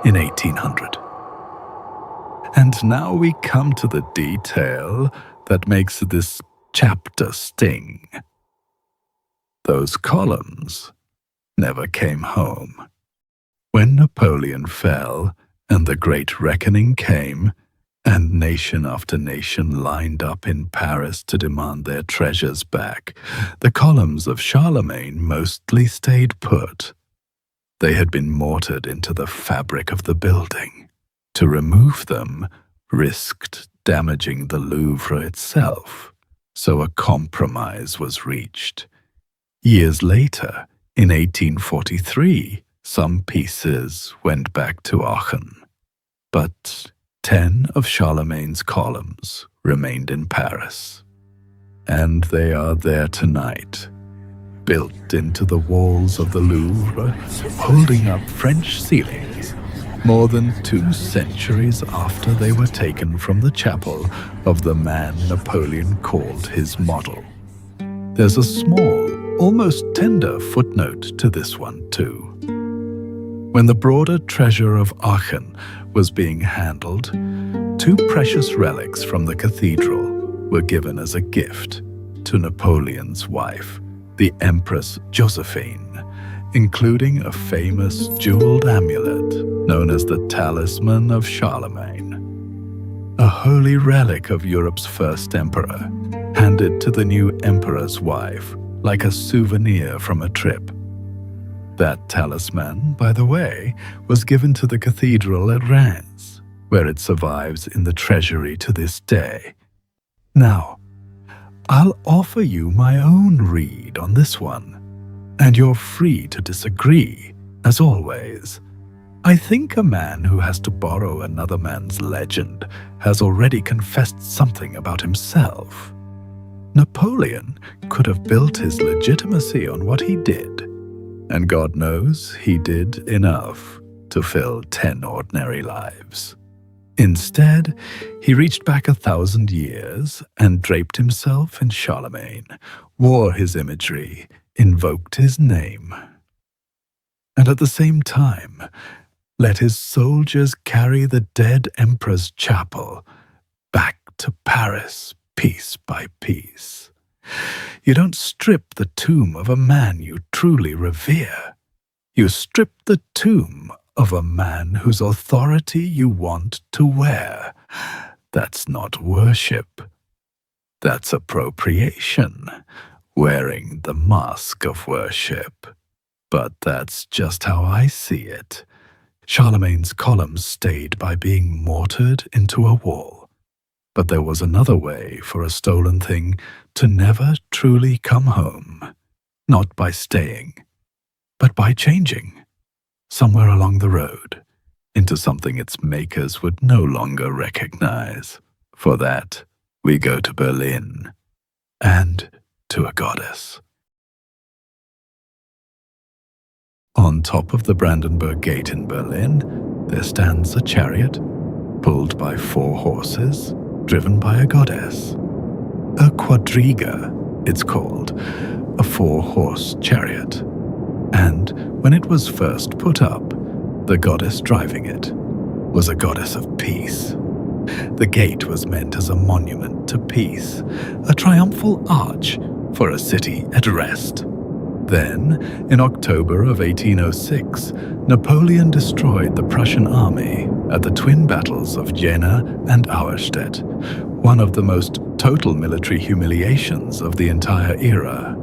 in 1800. And now we come to the detail that makes this chapter sting. Those columns never came home. When Napoleon fell and the Great Reckoning came, and nation after nation lined up in Paris to demand their treasures back, the columns of Charlemagne mostly stayed put. They had been mortared into the fabric of the building. To remove them risked damaging the Louvre itself, so a compromise was reached. Years later, In 1843, some pieces went back to Aachen, but 10 of Charlemagne's columns remained in Paris. And they are there tonight, built into the walls of the Louvre, holding up French ceilings, more than 2 centuries after they were taken from the chapel of the man Napoleon called his model. There's a small, almost tender footnote to this one too. When the broader treasure of Aachen was being handled, 2 precious relics from the cathedral were given as a gift to Napoleon's wife, the Empress Josephine, including a famous jeweled amulet known as the Talisman of Charlemagne, a holy relic of Europe's first emperor, handed to the new emperor's wife like a souvenir from a trip. That talisman, by the way, was given to the cathedral at Reims, where it survives in the treasury to this day. Now, I'll offer you my own read on this one, and you're free to disagree, as always. I think a man who has to borrow another man's legend has already confessed something about himself. Napoleon could have built his legitimacy on what he did, and God knows he did enough to fill 10 ordinary lives. Instead, he reached back 1,000 years and draped himself in Charlemagne, wore his imagery, invoked his name, and at the same time let his soldiers carry the dead emperor's chapel back to Paris piece by piece. You don't strip the tomb of a man you truly revere. You strip the tomb of a man whose authority you want to wear. That's not worship. That's appropriation, wearing the mask of worship. But that's just how I see it. Charlemagne's columns stayed by being mortared into a wall. But there was another way for a stolen thing to never truly come home. Not by staying, but by changing, somewhere along the road, into something its makers would no longer recognize. For that, we go to Berlin, and to a goddess. On top of the Brandenburg Gate in Berlin, there stands a chariot, pulled by 4 horses, driven by a goddess. A quadriga, it's called, a 4-horse chariot. And when it was first put up, the goddess driving it was a goddess of peace. The gate was meant as a monument to peace, a triumphal arch for a city at rest. Then, in October of 1806, Napoleon destroyed the Prussian army at the twin battles of Jena and Auerstedt, one of the most total military humiliations of the entire era.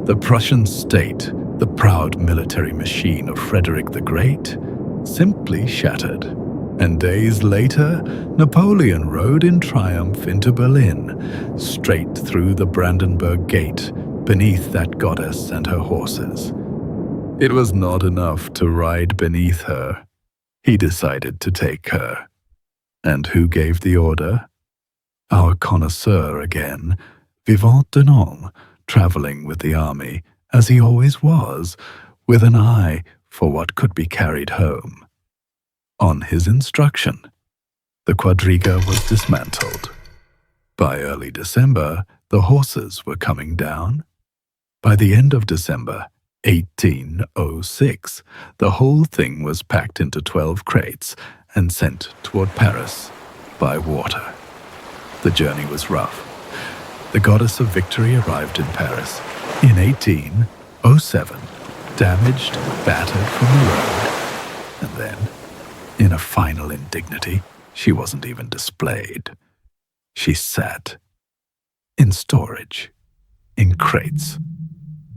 The Prussian state, the proud military machine of Frederick the Great, simply shattered. And days later, Napoleon rode in triumph into Berlin, straight through the Brandenburg Gate, beneath that goddess and her horses. It was not enough to ride beneath her. He decided to take her. And who gave the order? Our connoisseur again, Vivant Denon, traveling with the army, as he always was, with an eye for what could be carried home. On his instruction, the quadriga was dismantled. By early December, the horses were coming down. By the end of December 1806, the whole thing was packed into 12 crates and sent toward Paris by water. The journey was rough. The goddess of victory arrived in Paris in 1807, damaged, battered from the road, and then, in a final indignity, she wasn't even displayed. She sat in storage, in crates,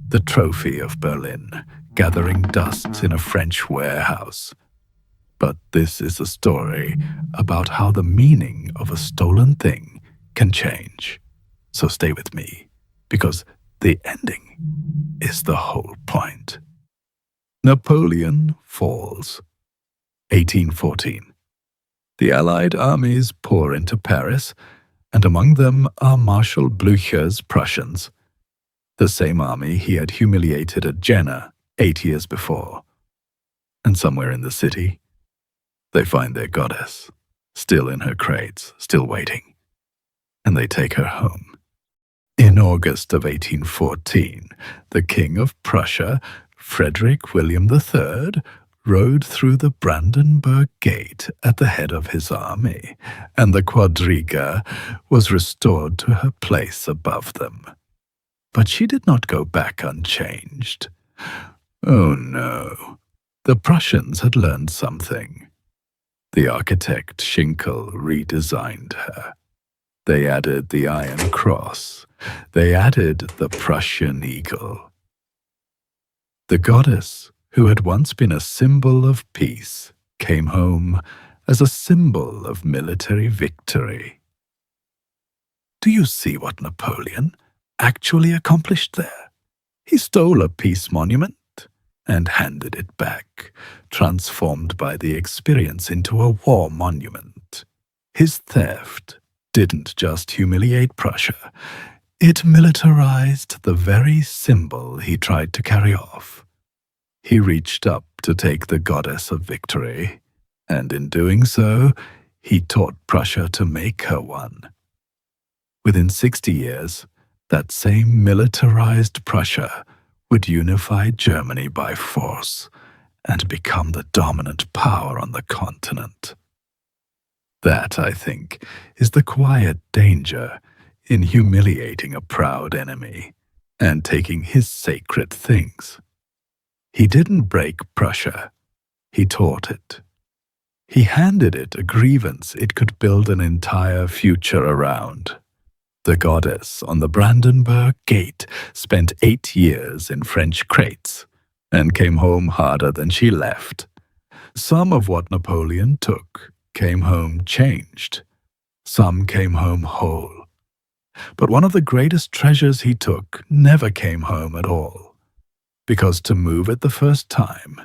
the trophy of Berlin, gathering dust in a French warehouse. But this is a story about how the meaning of a stolen thing can change. So stay with me, because The ending is the whole point. Napoleon falls. 1814. The Allied armies pour into Paris, and among them are Marshal Blücher's Prussians, the same army he had humiliated at Jena 8 years before. And somewhere in the city, they find their goddess, still in her crates, still waiting, and they take her home. In August of 1814, the King of Prussia, Frederick William III, rode through the Brandenburg Gate at the head of his army, and the quadriga was restored to her place above them. But she did not go back unchanged. Oh no, the Prussians had learned something. The architect Schinkel redesigned her. They added the Iron Cross. They added the Prussian eagle. The goddess, who had once been a symbol of peace, came home as a symbol of military victory. Do you see what Napoleon actually accomplished there? He stole a peace monument and handed it back, transformed by the experience into a war monument. His theft didn't just humiliate Prussia, it militarized the very symbol he tried to carry off. He reached up to take the goddess of victory, and in doing so, he taught Prussia to make her one. Within 60 years, that same militarized Prussia would unify Germany by force and become the dominant power on the continent. That, I think, is the quiet danger in humiliating a proud enemy and taking his sacred things. He didn't break Prussia, he taught it. He handed it a grievance it could build an entire future around. The goddess on the Brandenburg Gate spent 8 years in French crates and came home harder than she left. Some of what Napoleon took came home changed. Some came home whole. But one of the greatest treasures he took never came home at all, because to move it the first time,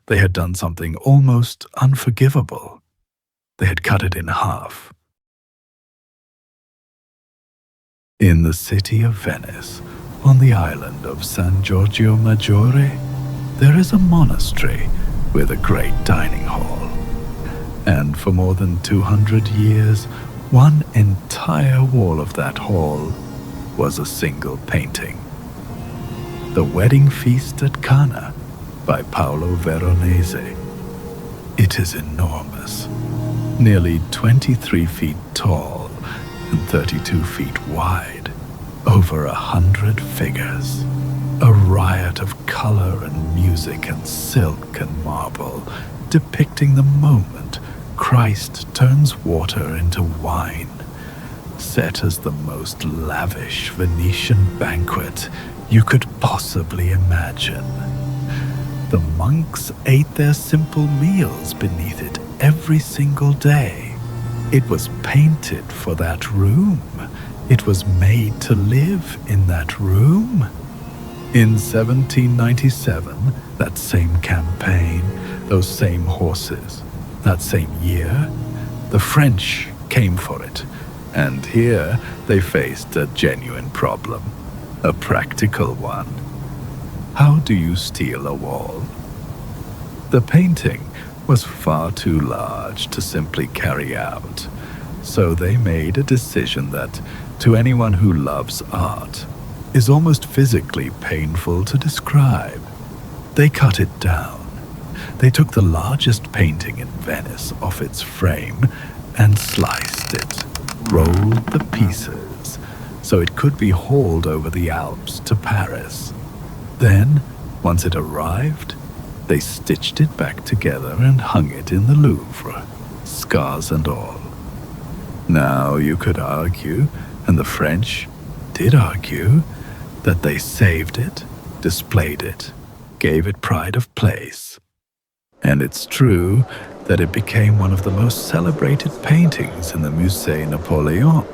they had done something almost unforgivable. They had cut it in half. In the city of Venice, on the island of San Giorgio Maggiore, there is a monastery with a great dining hall. And for more than 200 years, one entire wall of that hall was a single painting. The Wedding Feast at Cana by Paolo Veronese. It is enormous, nearly 23 feet tall and 32 feet wide, over 100 figures. A riot of color and music and silk and marble, depicting the moment Christ turns water into wine, set as the most lavish Venetian banquet you could possibly imagine. The monks ate their simple meals beneath it every single day. It was painted for that room. It was made to live in that room. In 1797, that same campaign, those same horses, that same year, the French came for it, and here they faced a genuine problem, a practical one. How do you steal a wall? The painting was far too large to simply carry out, so they made a decision that, to anyone who loves art, is almost physically painful to describe. They cut it down. They took the largest painting in Venice off its frame and sliced it, rolled the pieces, so it could be hauled over the Alps to Paris. Then, once it arrived, they stitched it back together and hung it in the Louvre, scars and all. Now you could argue, and the French did argue, that they saved it, displayed it, gave it pride of place. And it's true that it became one of the most celebrated paintings in the Musée Napoleon.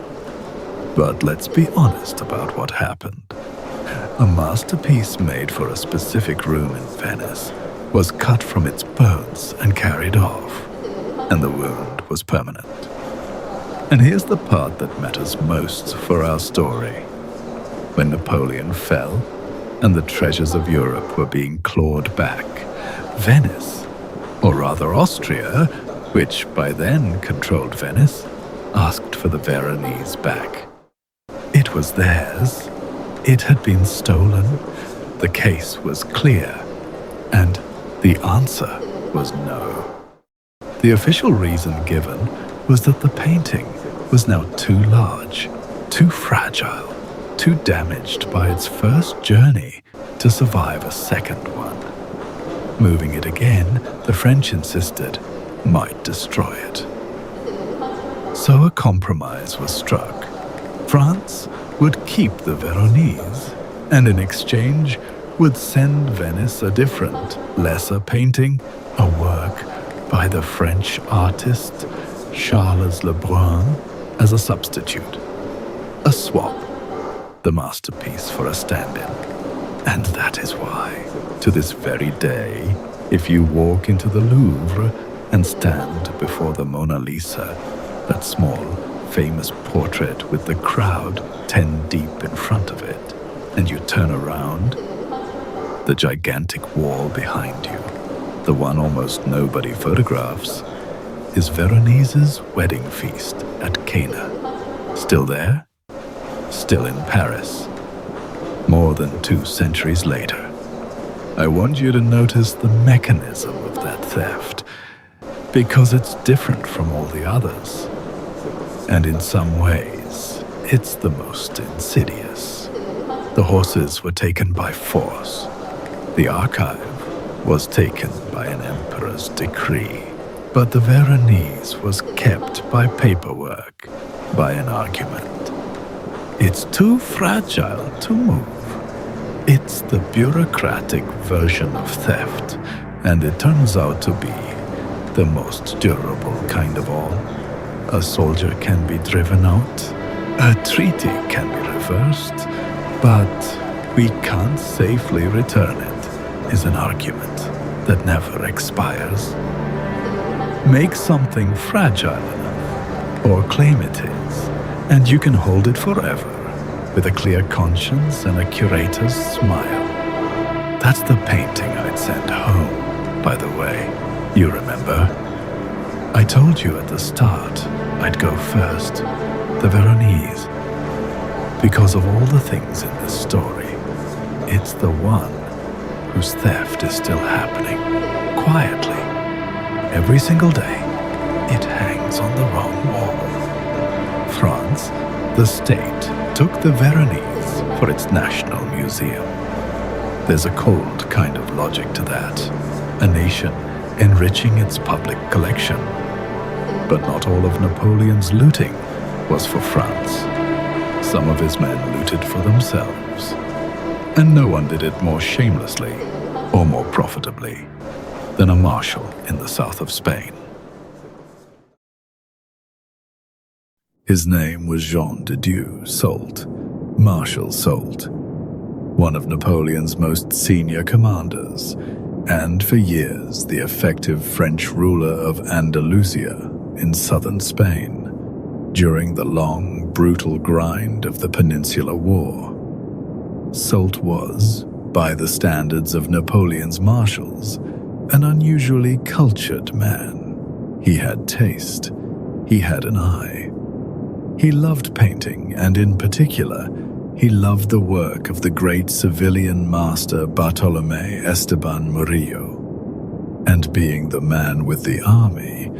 But let's be honest about what happened. A masterpiece made for a specific room in Venice was cut from its bones and carried off, and the wound was permanent. And here's the part that matters most for our story. When Napoleon fell and the treasures of Europe were being clawed back, Venice, or rather Austria, which by then controlled Venice, asked for the Veronese back. It was theirs. It had been stolen. The case was clear. And the answer was no. The official reason given was that the painting was now too large, too fragile, too damaged by its first journey to survive a second one. Moving it again, the French insisted, might destroy it. So a compromise was struck. France would keep the Veronese, and in exchange would send Venice a different, lesser painting, a work by the French artist Charles Lebrun as a substitute. A swap, the masterpiece for a stand-in. And that is why, to this very day, if you walk into the Louvre and stand before the Mona Lisa, that small, famous portrait with the crowd 10 deep in front of it, and you turn around, the gigantic wall behind you, the one almost nobody photographs, is Veronese's wedding feast at Cana. Still there? Still in Paris. More than 2 centuries later. I want you to notice the mechanism of that theft, because it's different from all the others. And in some ways, it's the most insidious. The horses were taken by force. The archive was taken by an emperor's decree. But the Veronese was kept by paperwork, by an argument. It's too fragile to move. It's the bureaucratic version of theft, and it turns out to be the most durable kind of all. A soldier can be driven out, a treaty can be reversed, but we can't safely return it, is an argument that never expires. Make something fragile enough, or claim it is, and you can hold it forever, with a clear conscience and a curator's smile. That's the painting I'd send home, by the way. You remember? I told you at the start I'd go first, the Veronese. Because of all the things in this story, it's the one whose theft is still happening, quietly. Every single day, it hangs on the wrong wall. France, the state, took the Veronese for its national museum. There's a cold kind of logic to that. A nation enriching its public collection. But not all of Napoleon's looting was for France. Some of his men looted for themselves. And no one did it more shamelessly or more profitably than a marshal in the south of Spain. His name was Jean de Dieu Soult, Marshal Soult, one of Napoleon's most senior commanders, and for years the effective French ruler of Andalusia in southern Spain during the long, brutal grind of the Peninsular War. Soult was, by the standards of Napoleon's marshals, an unusually cultured man. He had taste. He had an eye. He loved painting, and in particular, he loved the work of the great Sevillian master Bartolomé Esteban Murillo. And being the man with the army,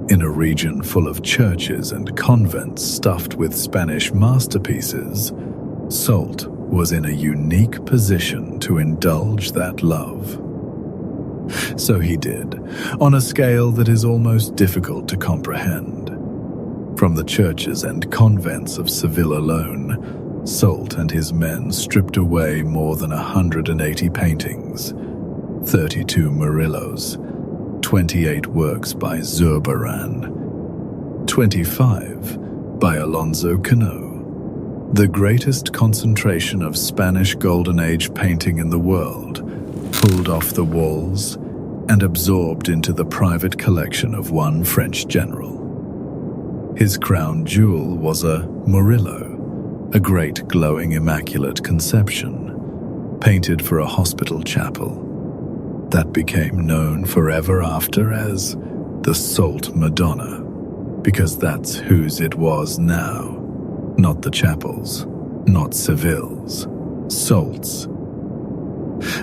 in a region full of churches and convents stuffed with Spanish masterpieces, Soult was in a unique position to indulge that love. So he did, on a scale that is almost difficult to comprehend. From the churches and convents of Seville alone, Soult and his men stripped away more than 180 paintings, 32 Murillos, 28 works by Zurbaran, 25 by Alonso Cano, The greatest concentration of Spanish Golden Age painting in the world, pulled off the walls and absorbed into the private collection of one French general. His crown jewel was a Murillo, a great glowing immaculate conception, painted for a hospital chapel, that became known forever after as the Salt Madonna, because that's whose it was now. Not the chapel's, not Seville's, Salt's.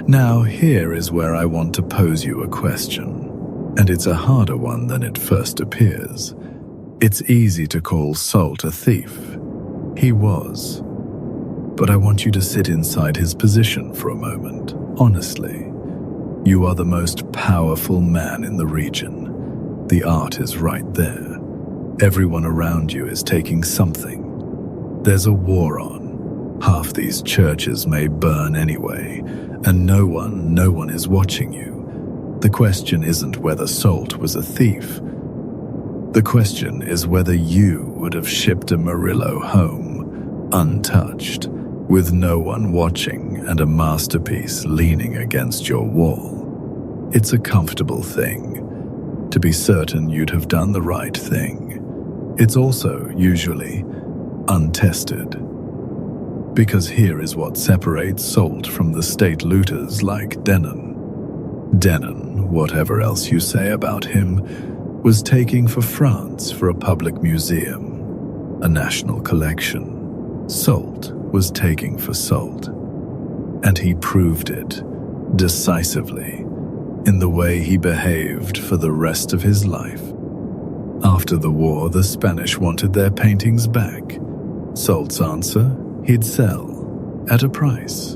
Now here is where I want to pose you a question, and it's a harder one than it first appears. It's easy to call Salt a thief. He was. But I want you to sit inside his position for a moment, honestly. You are the most powerful man in the region. The art is right there. Everyone around you is taking something. There's a war on. Half these churches may burn anyway, and no one is watching you. The question isn't whether Salt was a thief. The question is whether you would have shipped a Murillo home, untouched, with no one watching and a masterpiece leaning against your wall. It's a comfortable thing, to be certain you'd have done the right thing. It's also, usually, untested. Because here is what separates Salt from the state looters like Denon. Denon, whatever else you say about him, was taking for France for a public museum, a national collection. Salt was taking for Salt. And he proved it, decisively, in the way he behaved for the rest of his life. After the war, the Spanish wanted their paintings back. Salt's answer? He'd sell, at a price.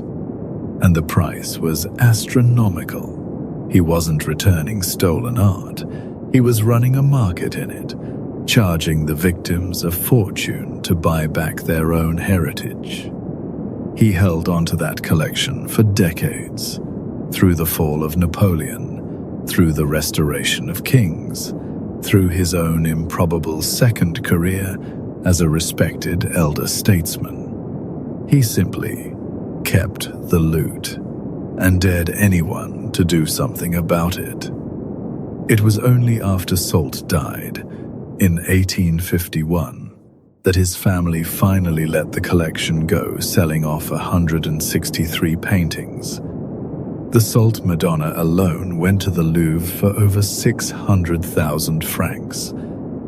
And the price was astronomical. He wasn't returning stolen art. He was running a market in it, charging the victims a fortune to buy back their own heritage. He held onto that collection for decades, through the fall of Napoleon, through the restoration of kings, through his own improbable second career as a respected elder statesman. He simply kept the loot and dared anyone to do something about it. It was only after Salt died, in 1851, that his family finally let the collection go, selling off 163 paintings. The Salt Madonna alone went to the Louvre for over 600,000 francs,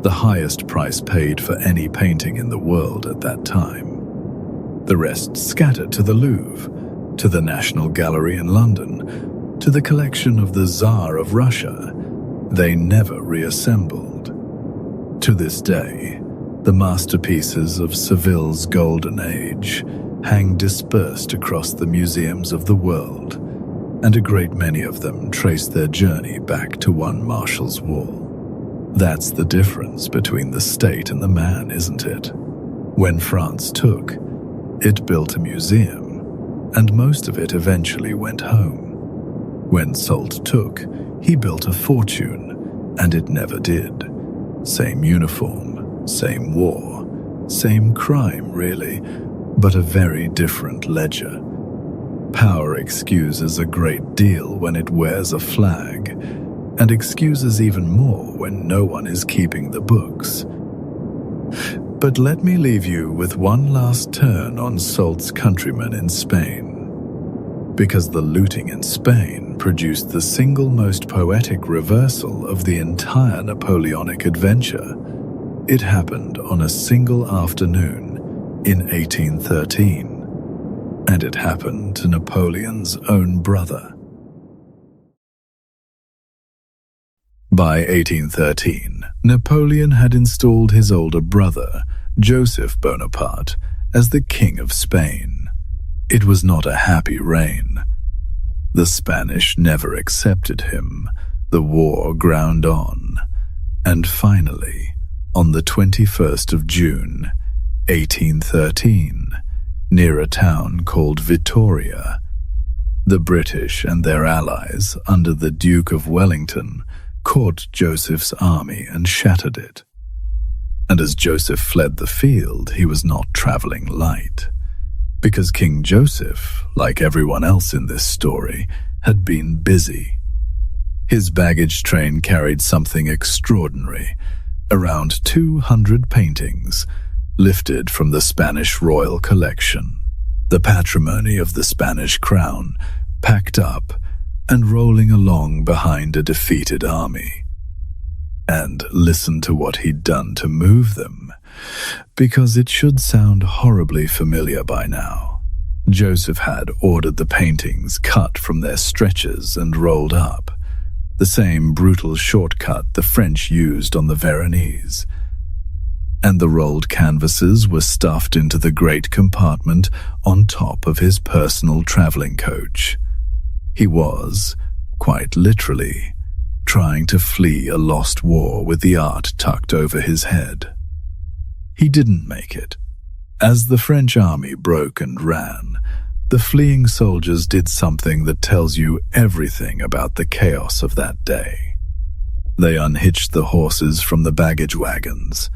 the highest price paid for any painting in the world at that time. The rest scattered to the Louvre, to the National Gallery in London, to the collection of the Tsar of Russia. They never reassembled. To this day, the masterpieces of Seville's Golden Age hang dispersed across the museums of the world, and a great many of them trace their journey back to one Marshall's Wall. That's the difference between the state and the man, isn't it? When France took, it built a museum, and most of it eventually went home. When Salt took, he built a fortune, and it never did. Same uniform, same war, same crime, really, but a very different ledger. Power excuses a great deal when it wears a flag, and excuses even more when no one is keeping the books. But let me leave you with one last turn on Salt's countrymen in Spain. Because the looting in Spain produced the single most poetic reversal of the entire Napoleonic adventure. It happened on a single afternoon in 1813. And it happened to Napoleon's own brother. By 1813, Napoleon had installed his older brother, Joseph Bonaparte, as the King of Spain. It was not a happy reign. The Spanish never accepted him. The war ground on. And finally, on the 21st of June, 1813, near a town called Vittoria, the British and their allies under the Duke of Wellington caught Joseph's army and shattered it. And as Joseph fled the field, he was not traveling light, because King Joseph, like everyone else in this story, had been busy. His baggage train carried something extraordinary, around 200 paintings, lifted from the Spanish royal collection, the patrimony of the Spanish crown, packed up and rolling along behind a defeated army. And listen to what he'd done to move them, because it should sound horribly familiar by now. Joseph had ordered the paintings cut from their stretchers and rolled up, the same brutal shortcut the French used on the Veronese. And the rolled canvases were stuffed into the great compartment on top of his personal traveling coach. He was, quite literally, trying to flee a lost war with the art tucked over his head. He didn't make it. As the French army broke and ran, the fleeing soldiers did something that tells you everything about the chaos of that day. They unhitched the horses from the baggage wagons,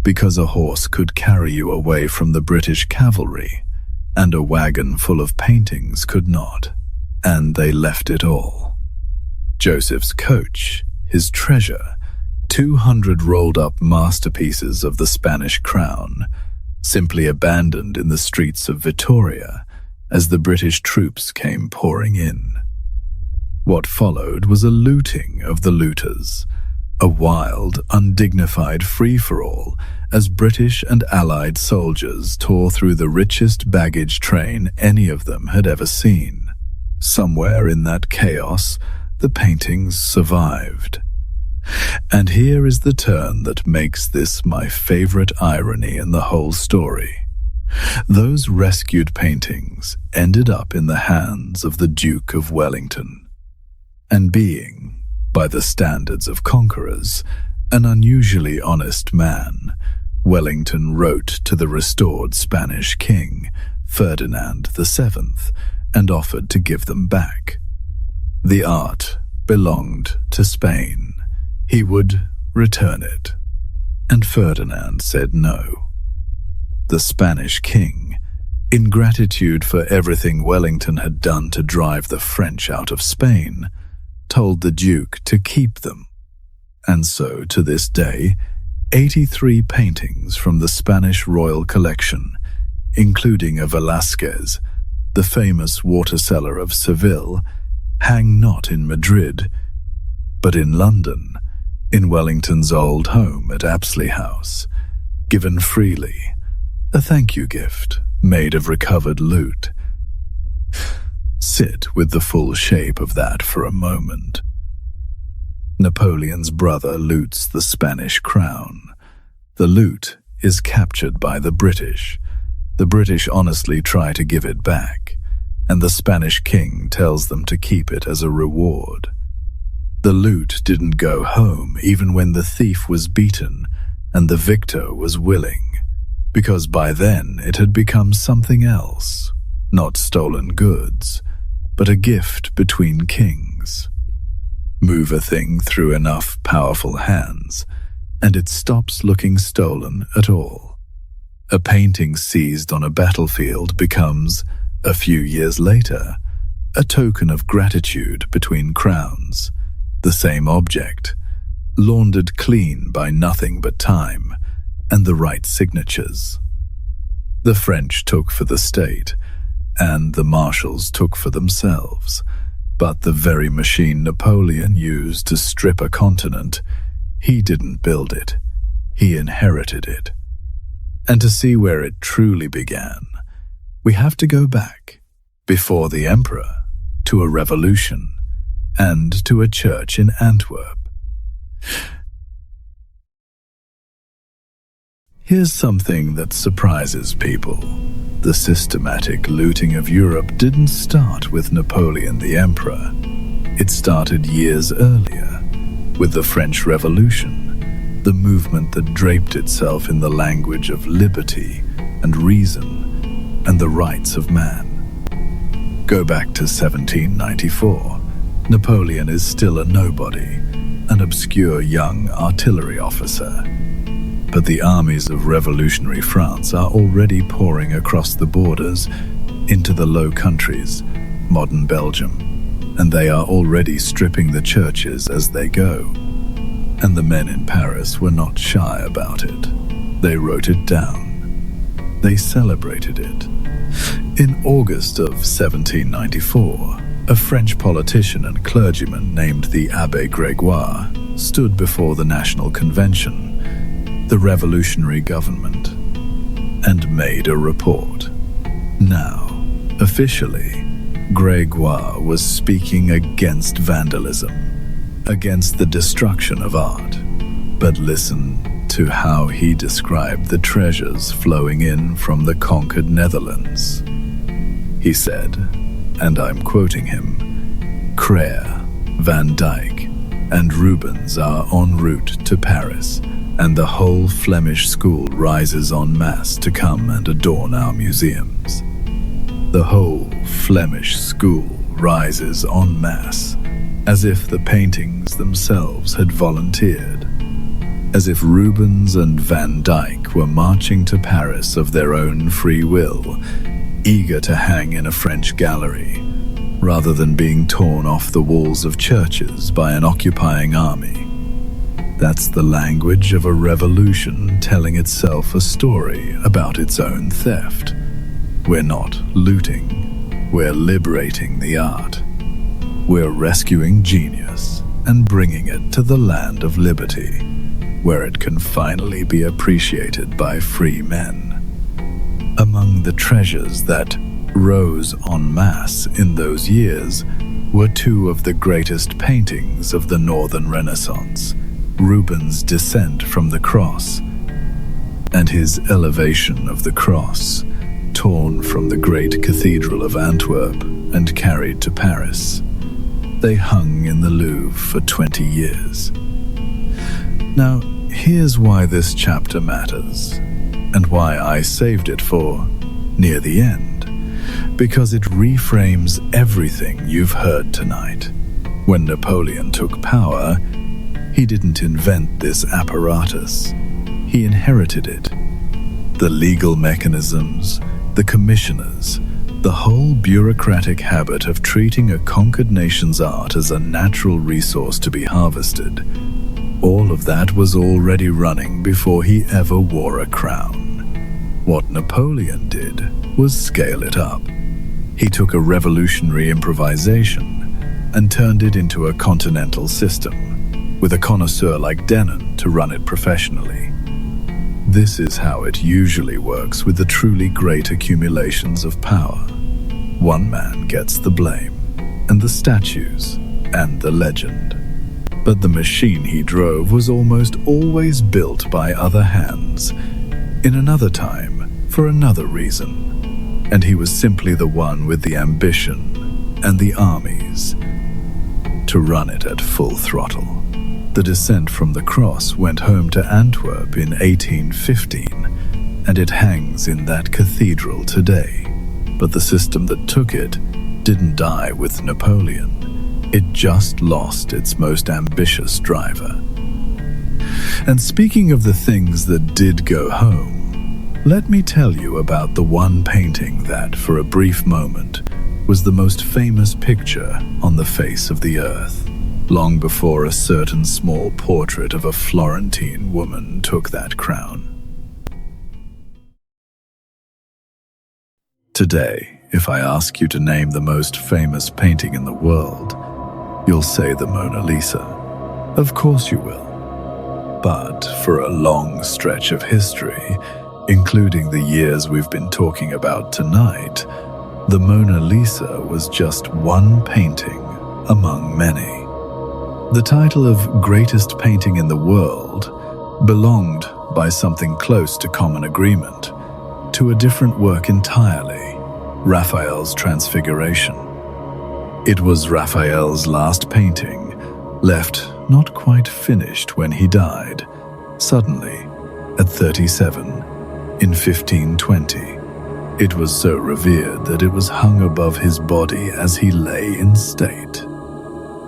because a horse could carry you away from the British cavalry, and a wagon full of paintings could not, and they left it all. Joseph's coach, his treasure, 200 rolled-up masterpieces of the Spanish crown, simply abandoned in the streets of Vitoria as the British troops came pouring in. What followed was a looting of the looters, a wild, undignified free-for-all as British and Allied soldiers tore through the richest baggage train any of them had ever seen. Somewhere in that chaos, the paintings survived. And here is the turn that makes this my favorite irony in the whole story. Those rescued paintings ended up in the hands of the Duke of Wellington. And being, by the standards of conquerors, an unusually honest man, Wellington wrote to the restored Spanish king, Ferdinand VII, and offered to give them back. The art belonged to Spain. He would return it. And Ferdinand said no. The Spanish king, in gratitude for everything Wellington had done to drive the French out of Spain, told the Duke to keep them. And so, to this day, 83 paintings from the Spanish royal collection, including a Velázquez, the famous water-seller of Seville, hang not in Madrid, but in London, in Wellington's old home at Apsley House, given freely, a thank-you gift made of recovered loot. Sit with the full shape of that for a moment. Napoleon's brother loots the Spanish crown. The loot is captured by the British. The British honestly try to give it back, and the Spanish king tells them to keep it as a reward. The loot didn't go home even when the thief was beaten and the victor was willing, because by then it had become something else, not stolen goods, but a gift between kings. Move a thing through enough powerful hands, and it stops looking stolen at all. A painting seized on a battlefield becomes, a few years later, a token of gratitude between crowns. The same object, laundered clean by nothing but time and the right signatures. The French took for the state, and the marshals took for themselves, but the very machine Napoleon used to strip a continent, he didn't build it, he inherited it. And to see where it truly began, we have to go back, before the emperor, to a revolution, and to a church in Antwerp. Here's something that surprises people. The systematic looting of Europe didn't start with Napoleon the Emperor. It started years earlier, with the French Revolution, the movement that draped itself in the language of liberty and reason and the rights of man. Go back to 1794. Napoleon is still a nobody, an obscure young artillery officer. But the armies of revolutionary France are already pouring across the borders into the Low Countries, modern Belgium, and they are already stripping the churches as they go. And the men in Paris were not shy about it. They wrote it down. They celebrated it. In August of 1794, a French politician and clergyman named the Abbé Grégoire stood before the National Convention, the revolutionary government, and made a report. Now, officially, Grégoire was speaking against vandalism, against the destruction of art. But listen to how he described the treasures flowing in from the conquered Netherlands. He said, and I'm quoting him, "Crayer, Van Dyck, and Rubens are en route to Paris, and the whole Flemish school rises en masse to come and adorn our museums." The whole Flemish school rises en masse, as if the paintings themselves had volunteered, as if Rubens and Van Dyck were marching to Paris of their own free will, eager to hang in a French gallery, rather than being torn off the walls of churches by an occupying army. That's the language of a revolution telling itself a story about its own theft. We're not looting, we're liberating the art. We're rescuing genius and bringing it to the land of liberty, where it can finally be appreciated by free men. Among the treasures that rose en masse in those years were two of the greatest paintings of the Northern Renaissance, Rubens' Descent from the Cross and his Elevation of the Cross, torn from the great Cathedral of Antwerp and carried to Paris. They hung in the Louvre for 20 years. Now, here's why this chapter matters, and why I saved it for near the end, because it reframes everything you've heard tonight. When Napoleon took power, he didn't invent this apparatus. He inherited it. The legal mechanisms, the commissioners, the whole bureaucratic habit of treating a conquered nation's art as a natural resource to be harvested, all of that was already running before he ever wore a crown. What Napoleon did was scale it up. He took a revolutionary improvisation and turned it into a continental system, with a connoisseur like Denon to run it professionally. This is how it usually works with the truly great accumulations of power. One man gets the blame, and the statues, and the legend. But the machine he drove was almost always built by other hands, in another time, for another reason. And he was simply the one with the ambition and the armies to run it at full throttle. The Descent from the Cross went home to Antwerp in 1815, and it hangs in that cathedral today. But the system that took it didn't die with Napoleon. It just lost its most ambitious driver. And speaking of the things that did go home, let me tell you about the one painting that, for a brief moment, was the most famous picture on the face of the earth, long before a certain small portrait of a Florentine woman took that crown. Today, if I ask you to name the most famous painting in the world, you'll say the Mona Lisa. Of course you will. But for a long stretch of history, including the years we've been talking about tonight, the Mona Lisa was just one painting among many. The title of greatest painting in the world belonged, by something close to common agreement, to a different work entirely, Raphael's Transfiguration. It was Raphael's last painting, left not quite finished when he died, suddenly, at 37, in 1520. It was so revered that it was hung above his body as he lay in state.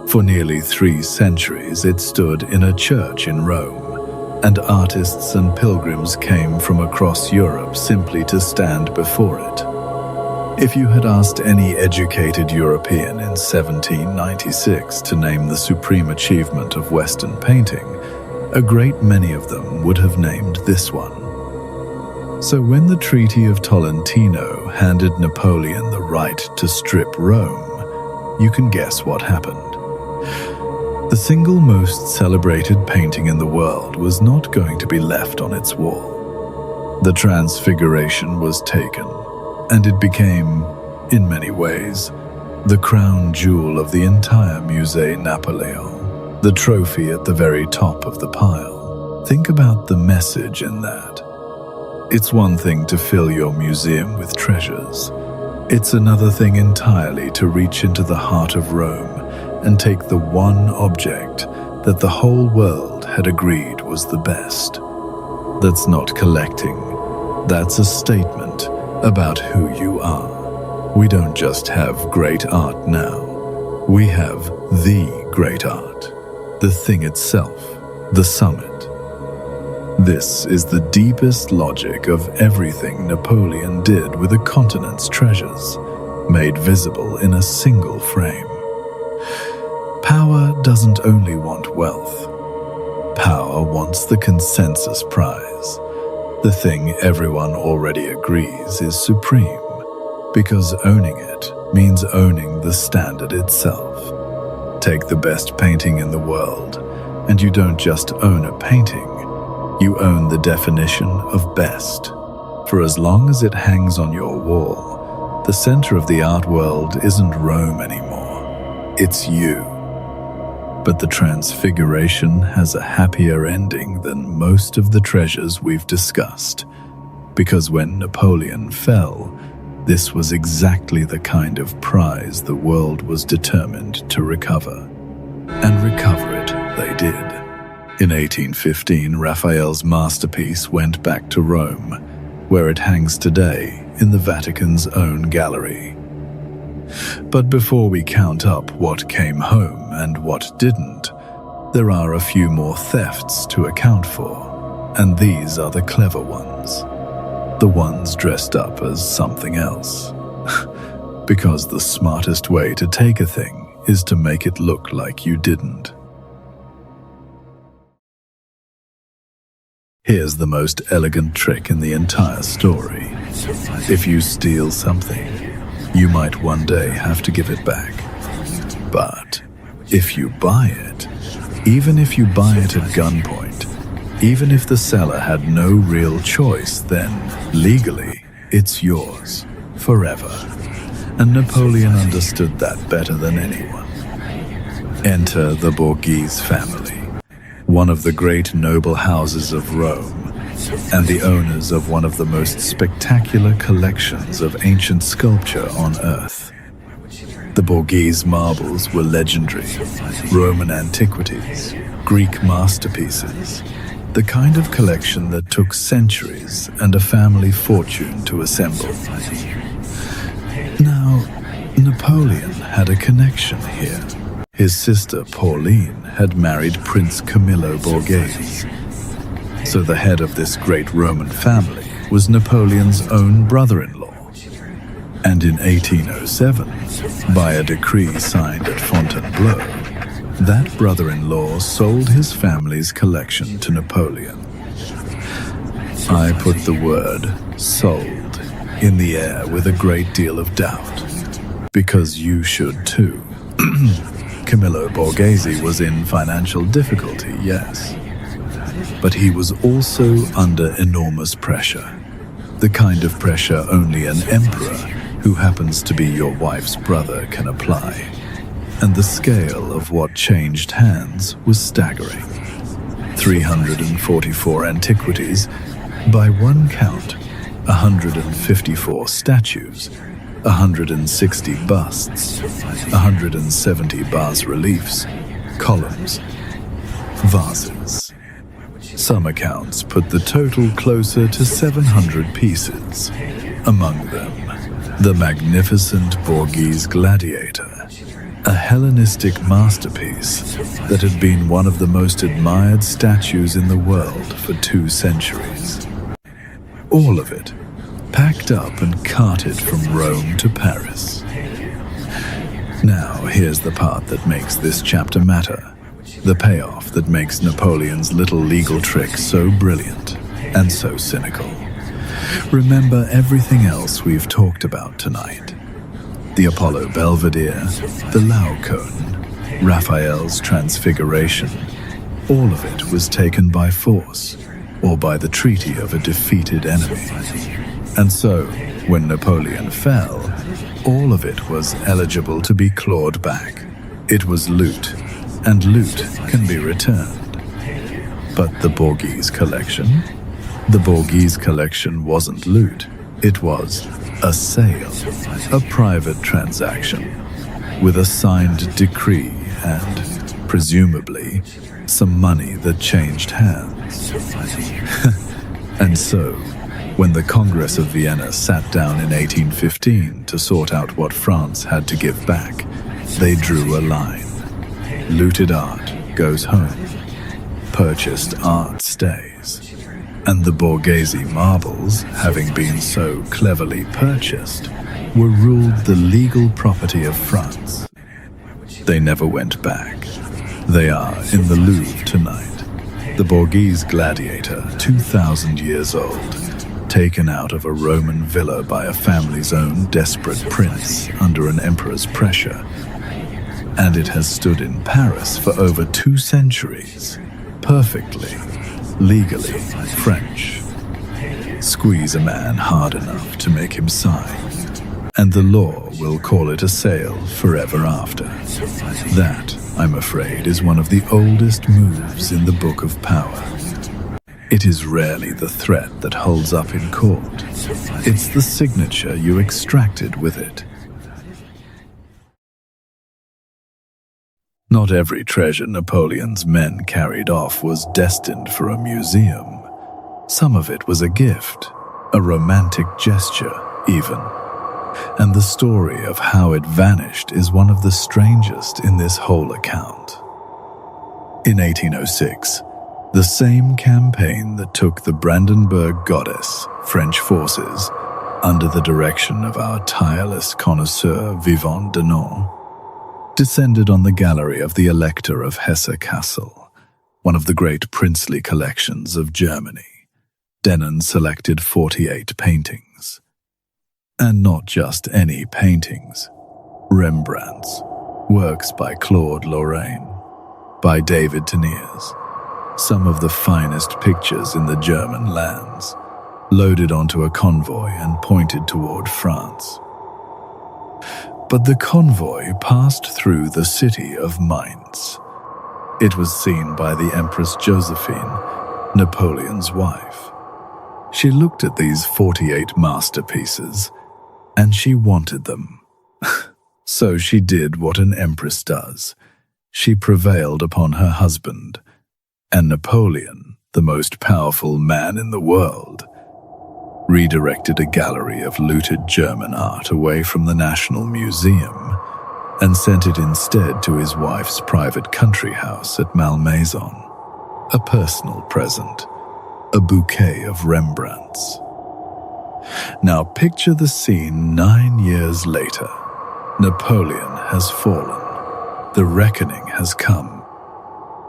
For nearly 3 centuries it stood in a church in Rome, and artists and pilgrims came from across Europe simply to stand before it. If you had asked any educated European in 1796 to name the supreme achievement of Western painting, a great many of them would have named this one. So when the Treaty of Tolentino handed Napoleon the right to strip Rome, you can guess what happened. The single most celebrated painting in the world was not going to be left on its wall. The Transfiguration was taken, and it became, in many ways, the crown jewel of the entire Musée Napoleon, the trophy at the very top of the pile. Think about the message in that. It's one thing to fill your museum with treasures. It's another thing entirely to reach into the heart of Rome and take the one object that the whole world had agreed was the best. That's not collecting. That's a statement about who you are. We don't just have great art now. We have the great art, the thing itself, the summit. This is the deepest logic of everything Napoleon did with a continent's treasures, made visible in a single frame. Power doesn't only want wealth. Power wants the consensus prize. The thing everyone already agrees is supreme, because owning it means owning the standard itself. Take the best painting in the world, and you don't just own a painting, you own the definition of best. For as long as it hangs on your wall, the center of the art world isn't Rome anymore. It's you. But the Transfiguration has a happier ending than most of the treasures we've discussed, because when Napoleon fell, this was exactly the kind of prize the world was determined to recover. And recover it they did. In 1815, Raphael's masterpiece went back to Rome, where it hangs today in the Vatican's own gallery. But before we count up what came home and what didn't, there are a few more thefts to account for, and these are the clever ones. The ones dressed up as something else. Because the smartest way to take a thing is to make it look like you didn't. Here's the most elegant trick in the entire story. If you steal something, you might one day have to give it back. But if you buy it, even if you buy it at gunpoint, even if the seller had no real choice, then legally it's yours forever. And Napoleon understood that better than anyone. Enter the Borghese family, one of the great noble houses of Rome, and the owners of one of the most spectacular collections of ancient sculpture on earth. The Borghese marbles were legendary, Roman antiquities, Greek masterpieces, the kind of collection that took centuries and a family fortune to assemble. Now, Napoleon had a connection here. His sister Pauline had married Prince Camillo Borghese. So the head of this great Roman family was Napoleon's own brother-in-law. And in 1807, by a decree signed at Fontainebleau, that brother-in-law sold his family's collection to Napoleon. I put the word "sold" in the air with a great deal of doubt, because you should too. Camillo Borghese was in financial difficulty, yes. But he was also under enormous pressure, the kind of pressure only an emperor who happens to be your wife's brother can apply. And the scale of what changed hands was staggering. 344 antiquities, by one count, 154 statues, 160 busts, 170 bas-reliefs, columns, vases. Some accounts put the total closer to 700 pieces, among them the magnificent Borghese gladiator, a Hellenistic masterpiece that had been one of the most admired statues in the world for 2 centuries. All of it packed up and carted from Rome to Paris. Now, here's the part that makes this chapter matter. The payoff that makes Napoleon's little legal trick so brilliant and so cynical. Remember everything else we've talked about tonight. The Apollo Belvedere, the Laocoon, Raphael's Transfiguration. All of it was taken by force, or by the treaty of a defeated enemy. And so, when Napoleon fell, all of it was eligible to be clawed back. It was loot, and loot can be returned. But the Borghese collection? The Borghese collection wasn't loot. It was a sale, a private transaction, with a signed decree and, presumably, some money that changed hands. And so, when the Congress of Vienna sat down in 1815 to sort out what France had to give back, they drew a line. Looted art goes home. Purchased art stays. And the Borghese marbles, having been so cleverly purchased, were ruled the legal property of France. They never went back. They are in the Louvre tonight. The Borghese gladiator, 2,000 years old, taken out of a Roman villa by a family's own desperate prince under an emperor's pressure. And it has stood in Paris for over 2 centuries, perfectly, legally French. Squeeze a man hard enough to make him sign, and the law will call it a sale forever after. That, I'm afraid, is one of the oldest moves in the Book of Power. It is rarely the threat that holds up in court. It's the signature you extracted with it. Not every treasure Napoleon's men carried off was destined for a museum. Some of it was a gift, a romantic gesture, even. And the story of how it vanished is one of the strangest in this whole account. In 1806, the same campaign that took the Brandenburg Goddess, French forces, under the direction of our tireless connoisseur Vivant Denon, descended on the gallery of the Elector of Hesse Castle, one of the great princely collections of Germany. Denon selected 48 paintings. And not just any paintings. Rembrandts, works by Claude Lorrain, by David Teniers, some of the finest pictures in the German lands, loaded onto a convoy and pointed toward France. But the convoy passed through the city of Mainz. It was seen by the Empress Josephine, Napoleon's wife. She looked at these 48 masterpieces, and she wanted them. So she did what an empress does. She prevailed upon her husband, and Napoleon, the most powerful man in the world, redirected a gallery of looted German art away from the National Museum and sent it instead to his wife's private country house at Malmaison. A personal present, a bouquet of Rembrandts. Now picture the scene 9 years later. Napoleon has fallen. The reckoning has come.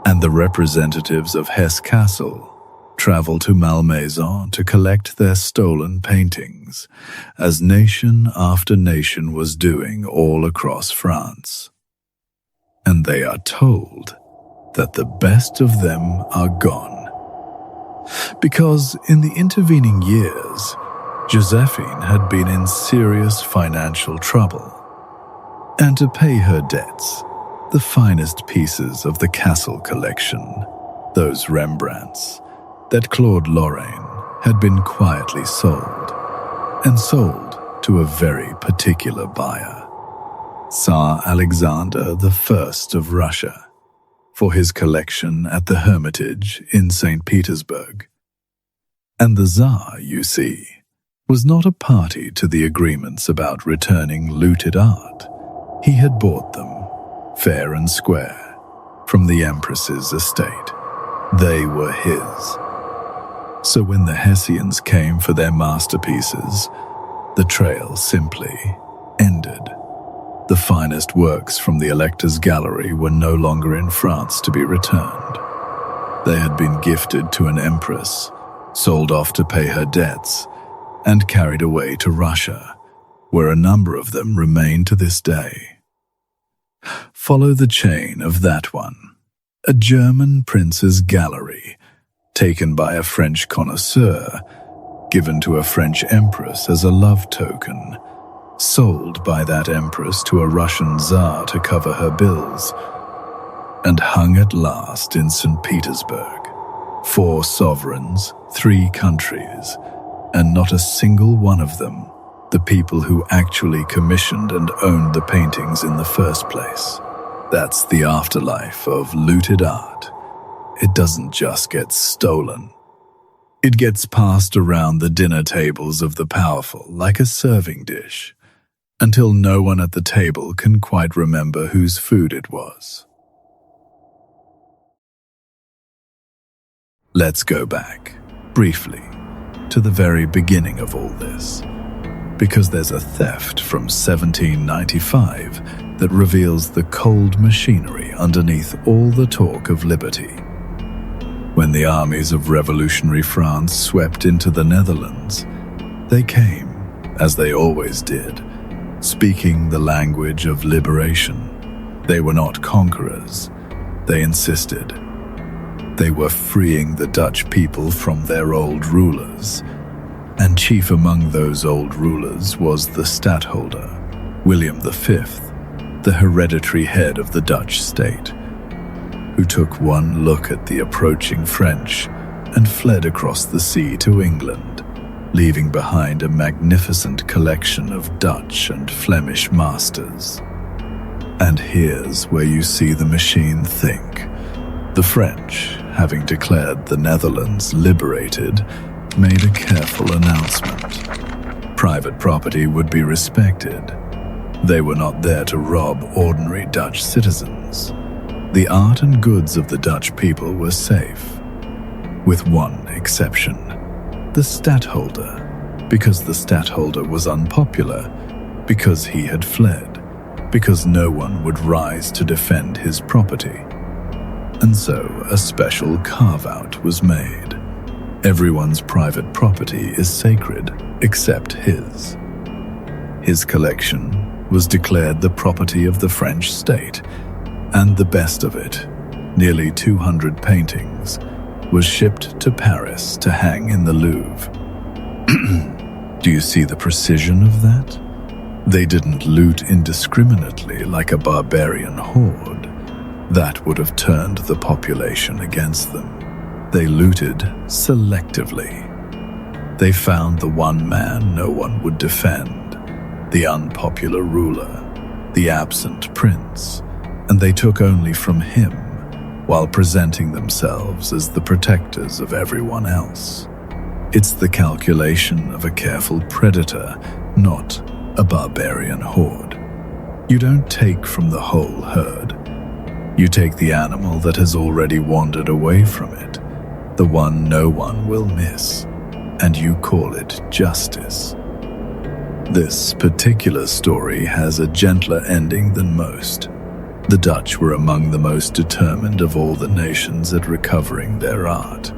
And the representatives of Hesse Castle travel to Malmaison to collect their stolen paintings, as nation after nation was doing all across France. And they are told that the best of them are gone. Because in the intervening years, Josephine had been in serious financial trouble. And to pay her debts, the finest pieces of the Castle collection, those Rembrandts, that Claude Lorrain had been quietly sold, and sold to a very particular buyer, Tsar Alexander I of Russia, for his collection at the Hermitage in St. Petersburg. And the Tsar, you see, was not a party to the agreements about returning looted art. He had bought them, fair and square, from the Empress's estate. They were his. So when the Hessians came for their masterpieces, the trail simply ended. The finest works from the Elector's gallery were no longer in France to be returned. They had been gifted to an empress, sold off to pay her debts, and carried away to Russia, where a number of them remain to this day. Follow the chain of that one. A German prince's gallery, taken by a French connoisseur, given to a French empress as a love token, sold by that empress to a Russian Tsar to cover her bills, and hung at last in St. Petersburg. 4 sovereigns, 3 countries, and not a single one of them the people who actually commissioned and owned the paintings in the first place. That's the afterlife of looted art. It doesn't just get stolen. It gets passed around the dinner tables of the powerful like a serving dish, until no one at the table can quite remember whose food it was. Let's go back, briefly, to the very beginning of all this, because there's a theft from 1795 that reveals the cold machinery underneath all the talk of liberty. When the armies of revolutionary France swept into the Netherlands, they came, as they always did, speaking the language of liberation. They were not conquerors, they insisted. They were freeing the Dutch people from their old rulers, and chief among those old rulers was the stadtholder, William V, the hereditary head of the Dutch state, who took one look at the approaching French and fled across the sea to England, leaving behind a magnificent collection of Dutch and Flemish masters. And here's where you see the machine think. The French, having declared the Netherlands liberated, made a careful announcement. Private property would be respected. They were not there to rob ordinary Dutch citizens. The art and goods of the Dutch people were safe, with one exception: the stadtholder, because the stadtholder was unpopular, because he had fled, because no one would rise to defend his property. And so a special carve-out was made. Everyone's private property is sacred, except his. His collection was declared the property of the French state, and the best of it, nearly 200 paintings, was shipped to Paris to hang in the Louvre. Do you see the precision of that? They didn't loot indiscriminately like a barbarian horde. That would have turned the population against them. They looted selectively. They found the one man no one would defend, the unpopular ruler, the absent prince, and they took only from him, while presenting themselves as the protectors of everyone else. It's the calculation of a careful predator, not a barbarian horde. You don't take from the whole herd. You take the animal that has already wandered away from it, the one no one will miss, and you call it justice. This particular story has a gentler ending than most. The Dutch were among the most determined of all the nations at recovering their art,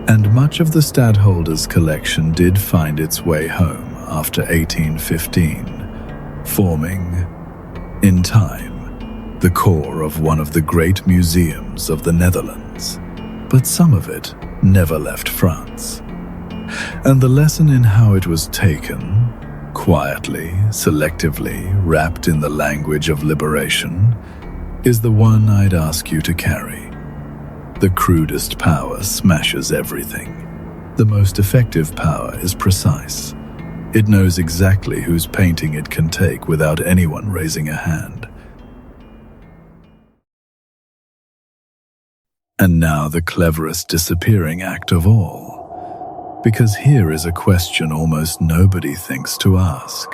and much of the stadtholder's collection did find its way home after 1815, forming, in time, the core of one of the great museums of the Netherlands. But some of it never left France. And the lesson in how it was taken, quietly, selectively, wrapped in the language of liberation, is the one I'd ask you to carry. The crudest power smashes everything. The most effective power is precise. It knows exactly whose painting it can take without anyone raising a hand. And now the cleverest disappearing act of all. Because here is a question almost nobody thinks to ask.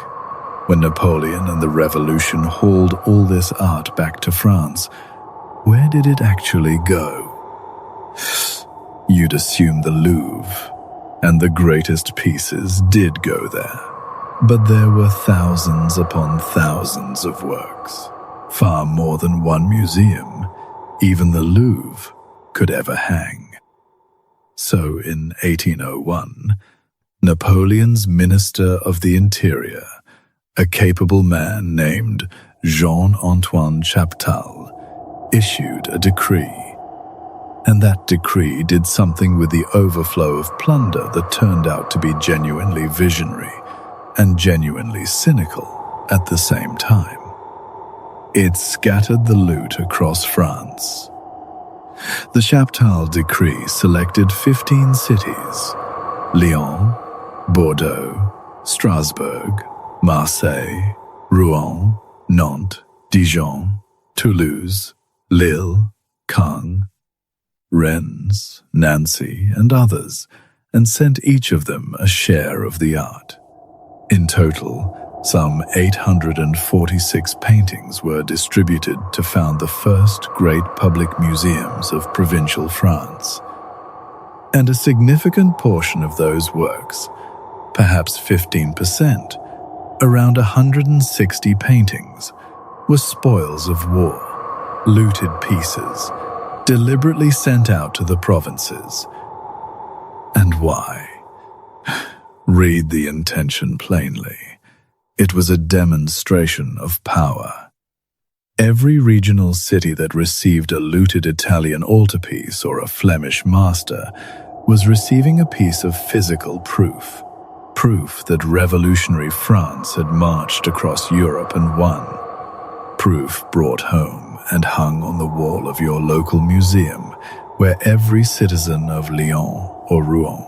When Napoleon and the Revolution hauled all this art back to France, where did it actually go? You'd assume the Louvre, and the greatest pieces did go there. But there were thousands upon thousands of works, far more than one museum, even the Louvre, could ever hang. So in 1801, Napoleon's Minister of the Interior, a capable man named Jean-Antoine Chaptal, issued a decree. And that decree did something with the overflow of plunder that turned out to be genuinely visionary and genuinely cynical at the same time. It scattered the loot across France. The Chaptal decree selected 15 cities: Lyon, Bordeaux, Strasbourg, Marseille, Rouen, Nantes, Dijon, Toulouse, Lille, Caen, Rennes, Nancy, and others, and sent each of them a share of the art. In total, some 846 paintings were distributed to found the first great public museums of provincial France. And a significant portion of those works, perhaps 15%, around 160 paintings, were spoils of war, looted pieces, deliberately sent out to the provinces. And why? Read the intention plainly. It was a demonstration of power. Every regional city that received a looted Italian altarpiece or a Flemish master was receiving a piece of physical proof that revolutionary France had marched across Europe and won. Proof brought home and hung on the wall of your local museum, where every citizen of Lyon or Rouen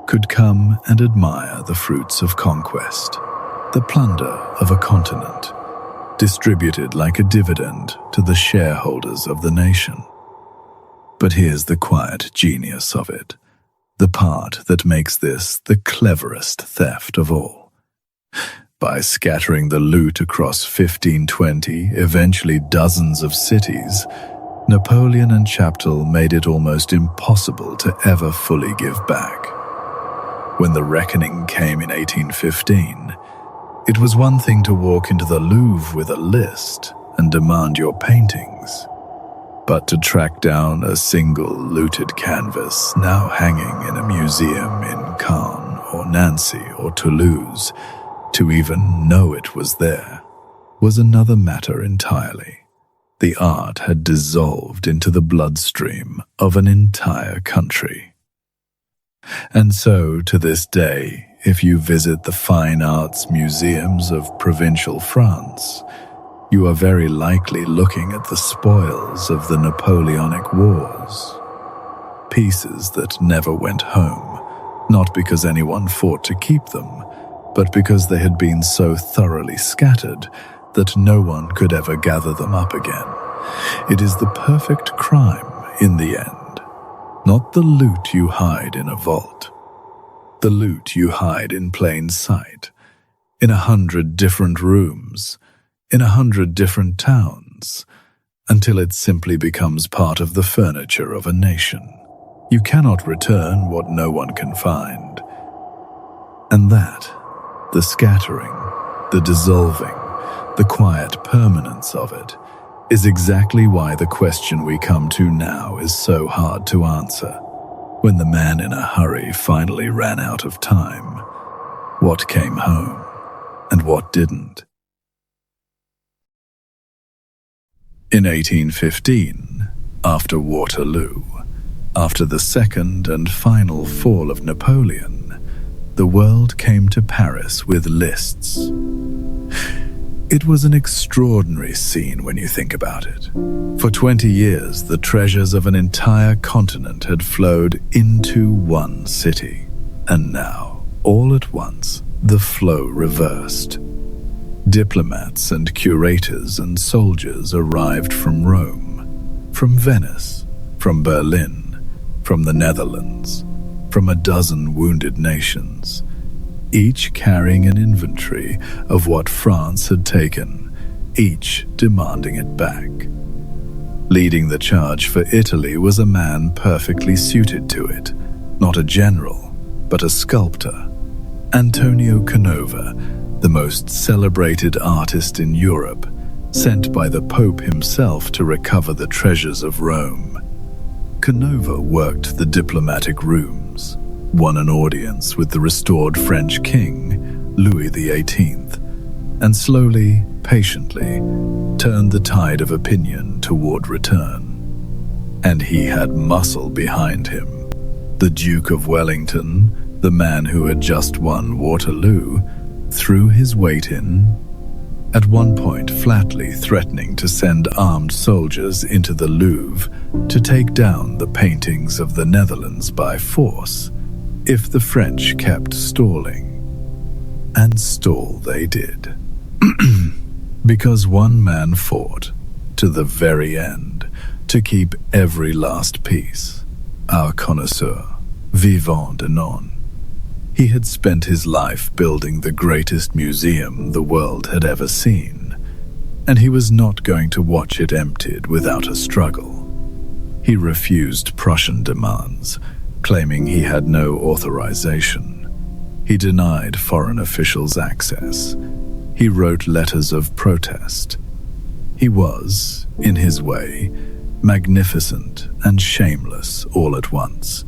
could come and admire the fruits of conquest, the plunder of a continent, distributed like a dividend to the shareholders of the nation. But here's the quiet genius of it, the part that makes this the cleverest theft of all. By scattering the loot across 15, 20, eventually dozens of cities, Napoleon and Chaptal made it almost impossible to ever fully give back. When the reckoning came in 1815, it was one thing to walk into the Louvre with a list and demand your paintings, but to track down a single looted canvas now hanging in a museum in Caen or Nancy or Toulouse, to even know it was there, was another matter entirely. The art had dissolved into the bloodstream of an entire country. And so, to this day, if you visit the fine arts museums of provincial France, you are very likely looking at the spoils of the Napoleonic Wars. Pieces that never went home, not because anyone fought to keep them, but because they had been so thoroughly scattered that no one could ever gather them up again. It is the perfect crime in the end, not the loot you hide in a vault. The loot you hide in plain sight, in 100 different rooms, in 100 different towns, until it simply becomes part of the furniture of a nation. You cannot return what no one can find. And that, the scattering, the dissolving, the quiet permanence of it, is exactly why the question we come to now is so hard to answer. When the man in a hurry finally ran out of time, what came home and what didn't? In 1815, after Waterloo, after the second and final fall of Napoleon, the world came to Paris with lists. It was an extraordinary scene when you think about it. For 20 years, the treasures of an entire continent had flowed into one city, and now, all at once, the flow reversed. Diplomats and curators and soldiers arrived from Rome, from Venice, from Berlin, from the Netherlands, from a dozen wounded nations. each carrying an inventory of what France had taken, each demanding it back. Leading the charge for Italy was a man perfectly suited to it, not a general, but a sculptor. Antonio Canova, the most celebrated artist in Europe, sent by the Pope himself to recover the treasures of Rome. Canova worked the diplomatic rooms, won an audience with the restored French king, Louis XVIII, and slowly, patiently, turned the tide of opinion toward return. And he had muscle behind him. The Duke of Wellington, the man who had just won Waterloo, threw his weight in, at one point flatly threatening to send armed soldiers into the Louvre to take down the paintings of the Netherlands by force if the French kept stalling. And stall they did. Because one man fought, to the very end, to keep every last piece. Our connoisseur, vivant de non. He had spent his life building the greatest museum the world had ever seen, and he was not going to watch it emptied without a struggle. He refused Prussian demands, claiming he had no authorization. He denied foreign officials access. He wrote letters of protest. He was, in his way, magnificent and shameless all at once,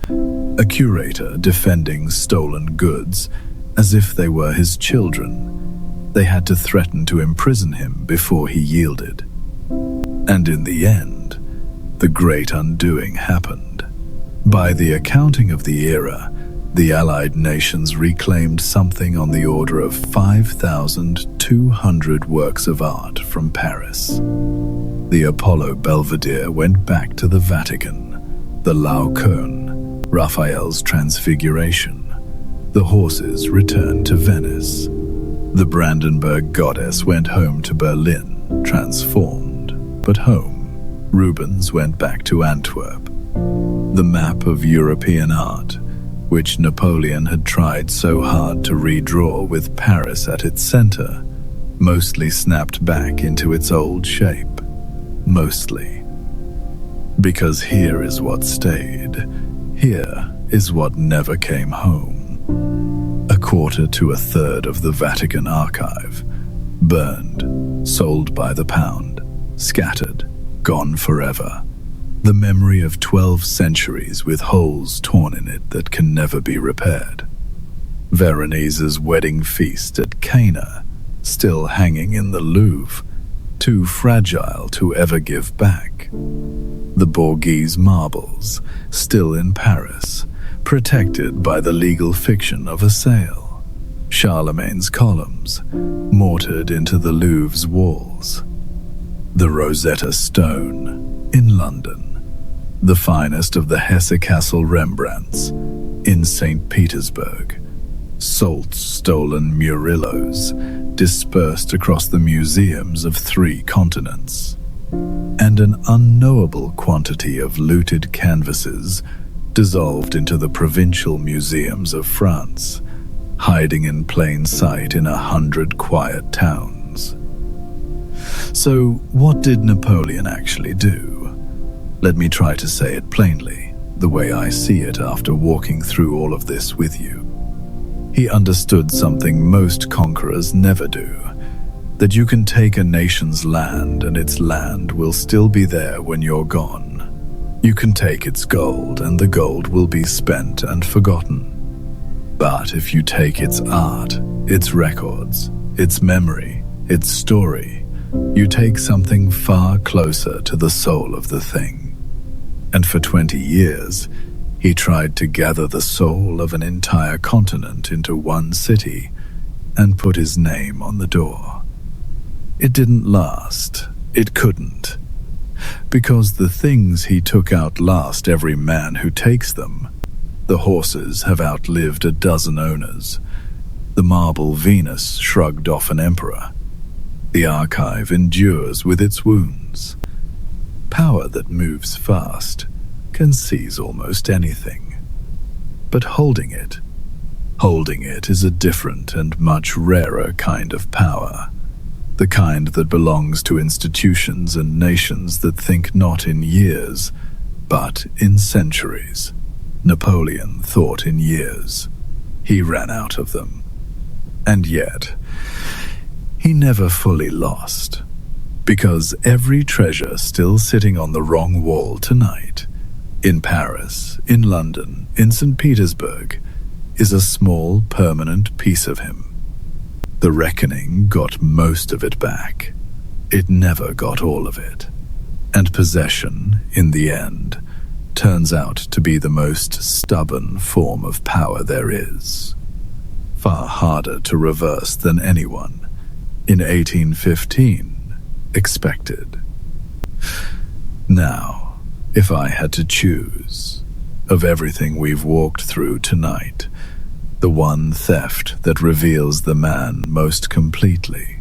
a curator defending stolen goods as if they were his children. They had to threaten to imprison him before he yielded. And in the end, the great undoing happened. By the accounting of the era, the Allied nations reclaimed something on the order of 5,200 works of art from Paris. The Apollo Belvedere went back to the Vatican, the Laocoon, Raphael's Transfiguration. The horses returned to Venice. The Brandenburg Goddess went home to Berlin, transformed, but home. Rubens went back to Antwerp. The map of European art, which Napoleon had tried so hard to redraw with Paris at its center, mostly snapped back into its old shape. Mostly. Because here is what stayed. Here is what never came home. A quarter to a third of the Vatican archive, burned, sold by the pound, scattered, gone forever. The memory of 12 centuries with holes torn in it that can never be repaired. Veronese's wedding feast at Cana, still hanging in the Louvre, too fragile to ever give back. The Borghese marbles, still in Paris, protected by the legal fiction of a sale. Charlemagne's columns, mortared into the Louvre's walls. The Rosetta Stone, in London. The finest of the Hesse-Kassel Rembrandts, in St. Petersburg. Salt-stolen Murillos, dispersed across the museums of 3 continents. And an unknowable quantity of looted canvases dissolved into the provincial museums of France, hiding in plain sight in 100 quiet towns. So, what did Napoleon actually do? Let me try to say it plainly, the way I see it after walking through all of this with you. He understood something most conquerors never do, that you can take a nation's land and its land will still be there when you're gone. You can take its gold and the gold will be spent and forgotten. But if you take its art, its records, its memory, its story, you take something far closer to the soul of the thing. And for 20 years, he tried to gather the soul of an entire continent into one city and put his name on the door. It didn't last. It couldn't. Because the things he took outlast every man who takes them. The horses have outlived a dozen owners. The marble Venus shrugged off an emperor. The archive endures with its wounds. Power that moves fast can seize almost anything. But holding it, Holding it is a different and much rarer kind of power, the kind that belongs to institutions and nations that think not in years, but in centuries. Napoleon thought in years. He ran out of them. And yet, he never fully lost, because every treasure still sitting on the wrong wall tonight, in Paris, in London, in St. Petersburg, is a small, permanent piece of him. The reckoning got most of it back. It never got all of it. And possession, in the end, turns out to be the most stubborn form of power there is. Far harder to reverse than anyone, in 1815, expected. Now, if I had to choose, of everything we've walked through tonight, the one theft that reveals the man most completely,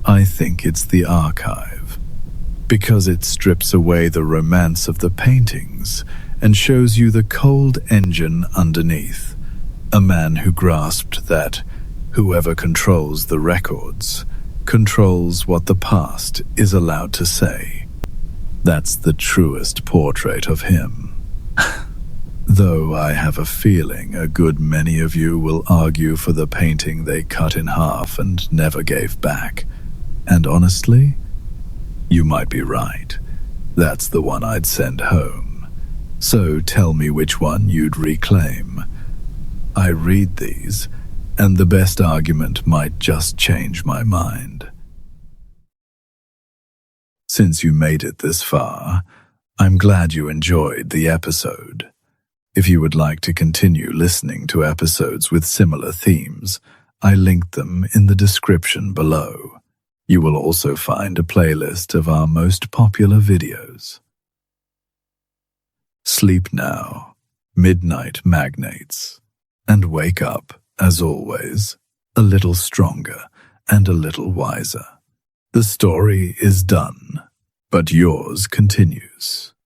I think it's the archive, because it strips away the romance of the paintings and shows you the cold engine underneath, a man who grasped that whoever controls the records controls what the past is allowed to say. That's the truest portrait of him. Though I have a feeling a good many of you will argue for the painting they cut in half and never gave back. And honestly, you might be right. That's the one I'd send home. So tell me which one you'd reclaim. I read these, and the best argument might just change my mind. Since you made it this far, I'm glad you enjoyed the episode. If you would like to continue listening to episodes with similar themes, I linked them in the description below. You will also find a playlist of our most popular videos. Sleep now, midnight magnates, and wake up, as always, a little stronger and a little wiser. The story is done, but yours continues.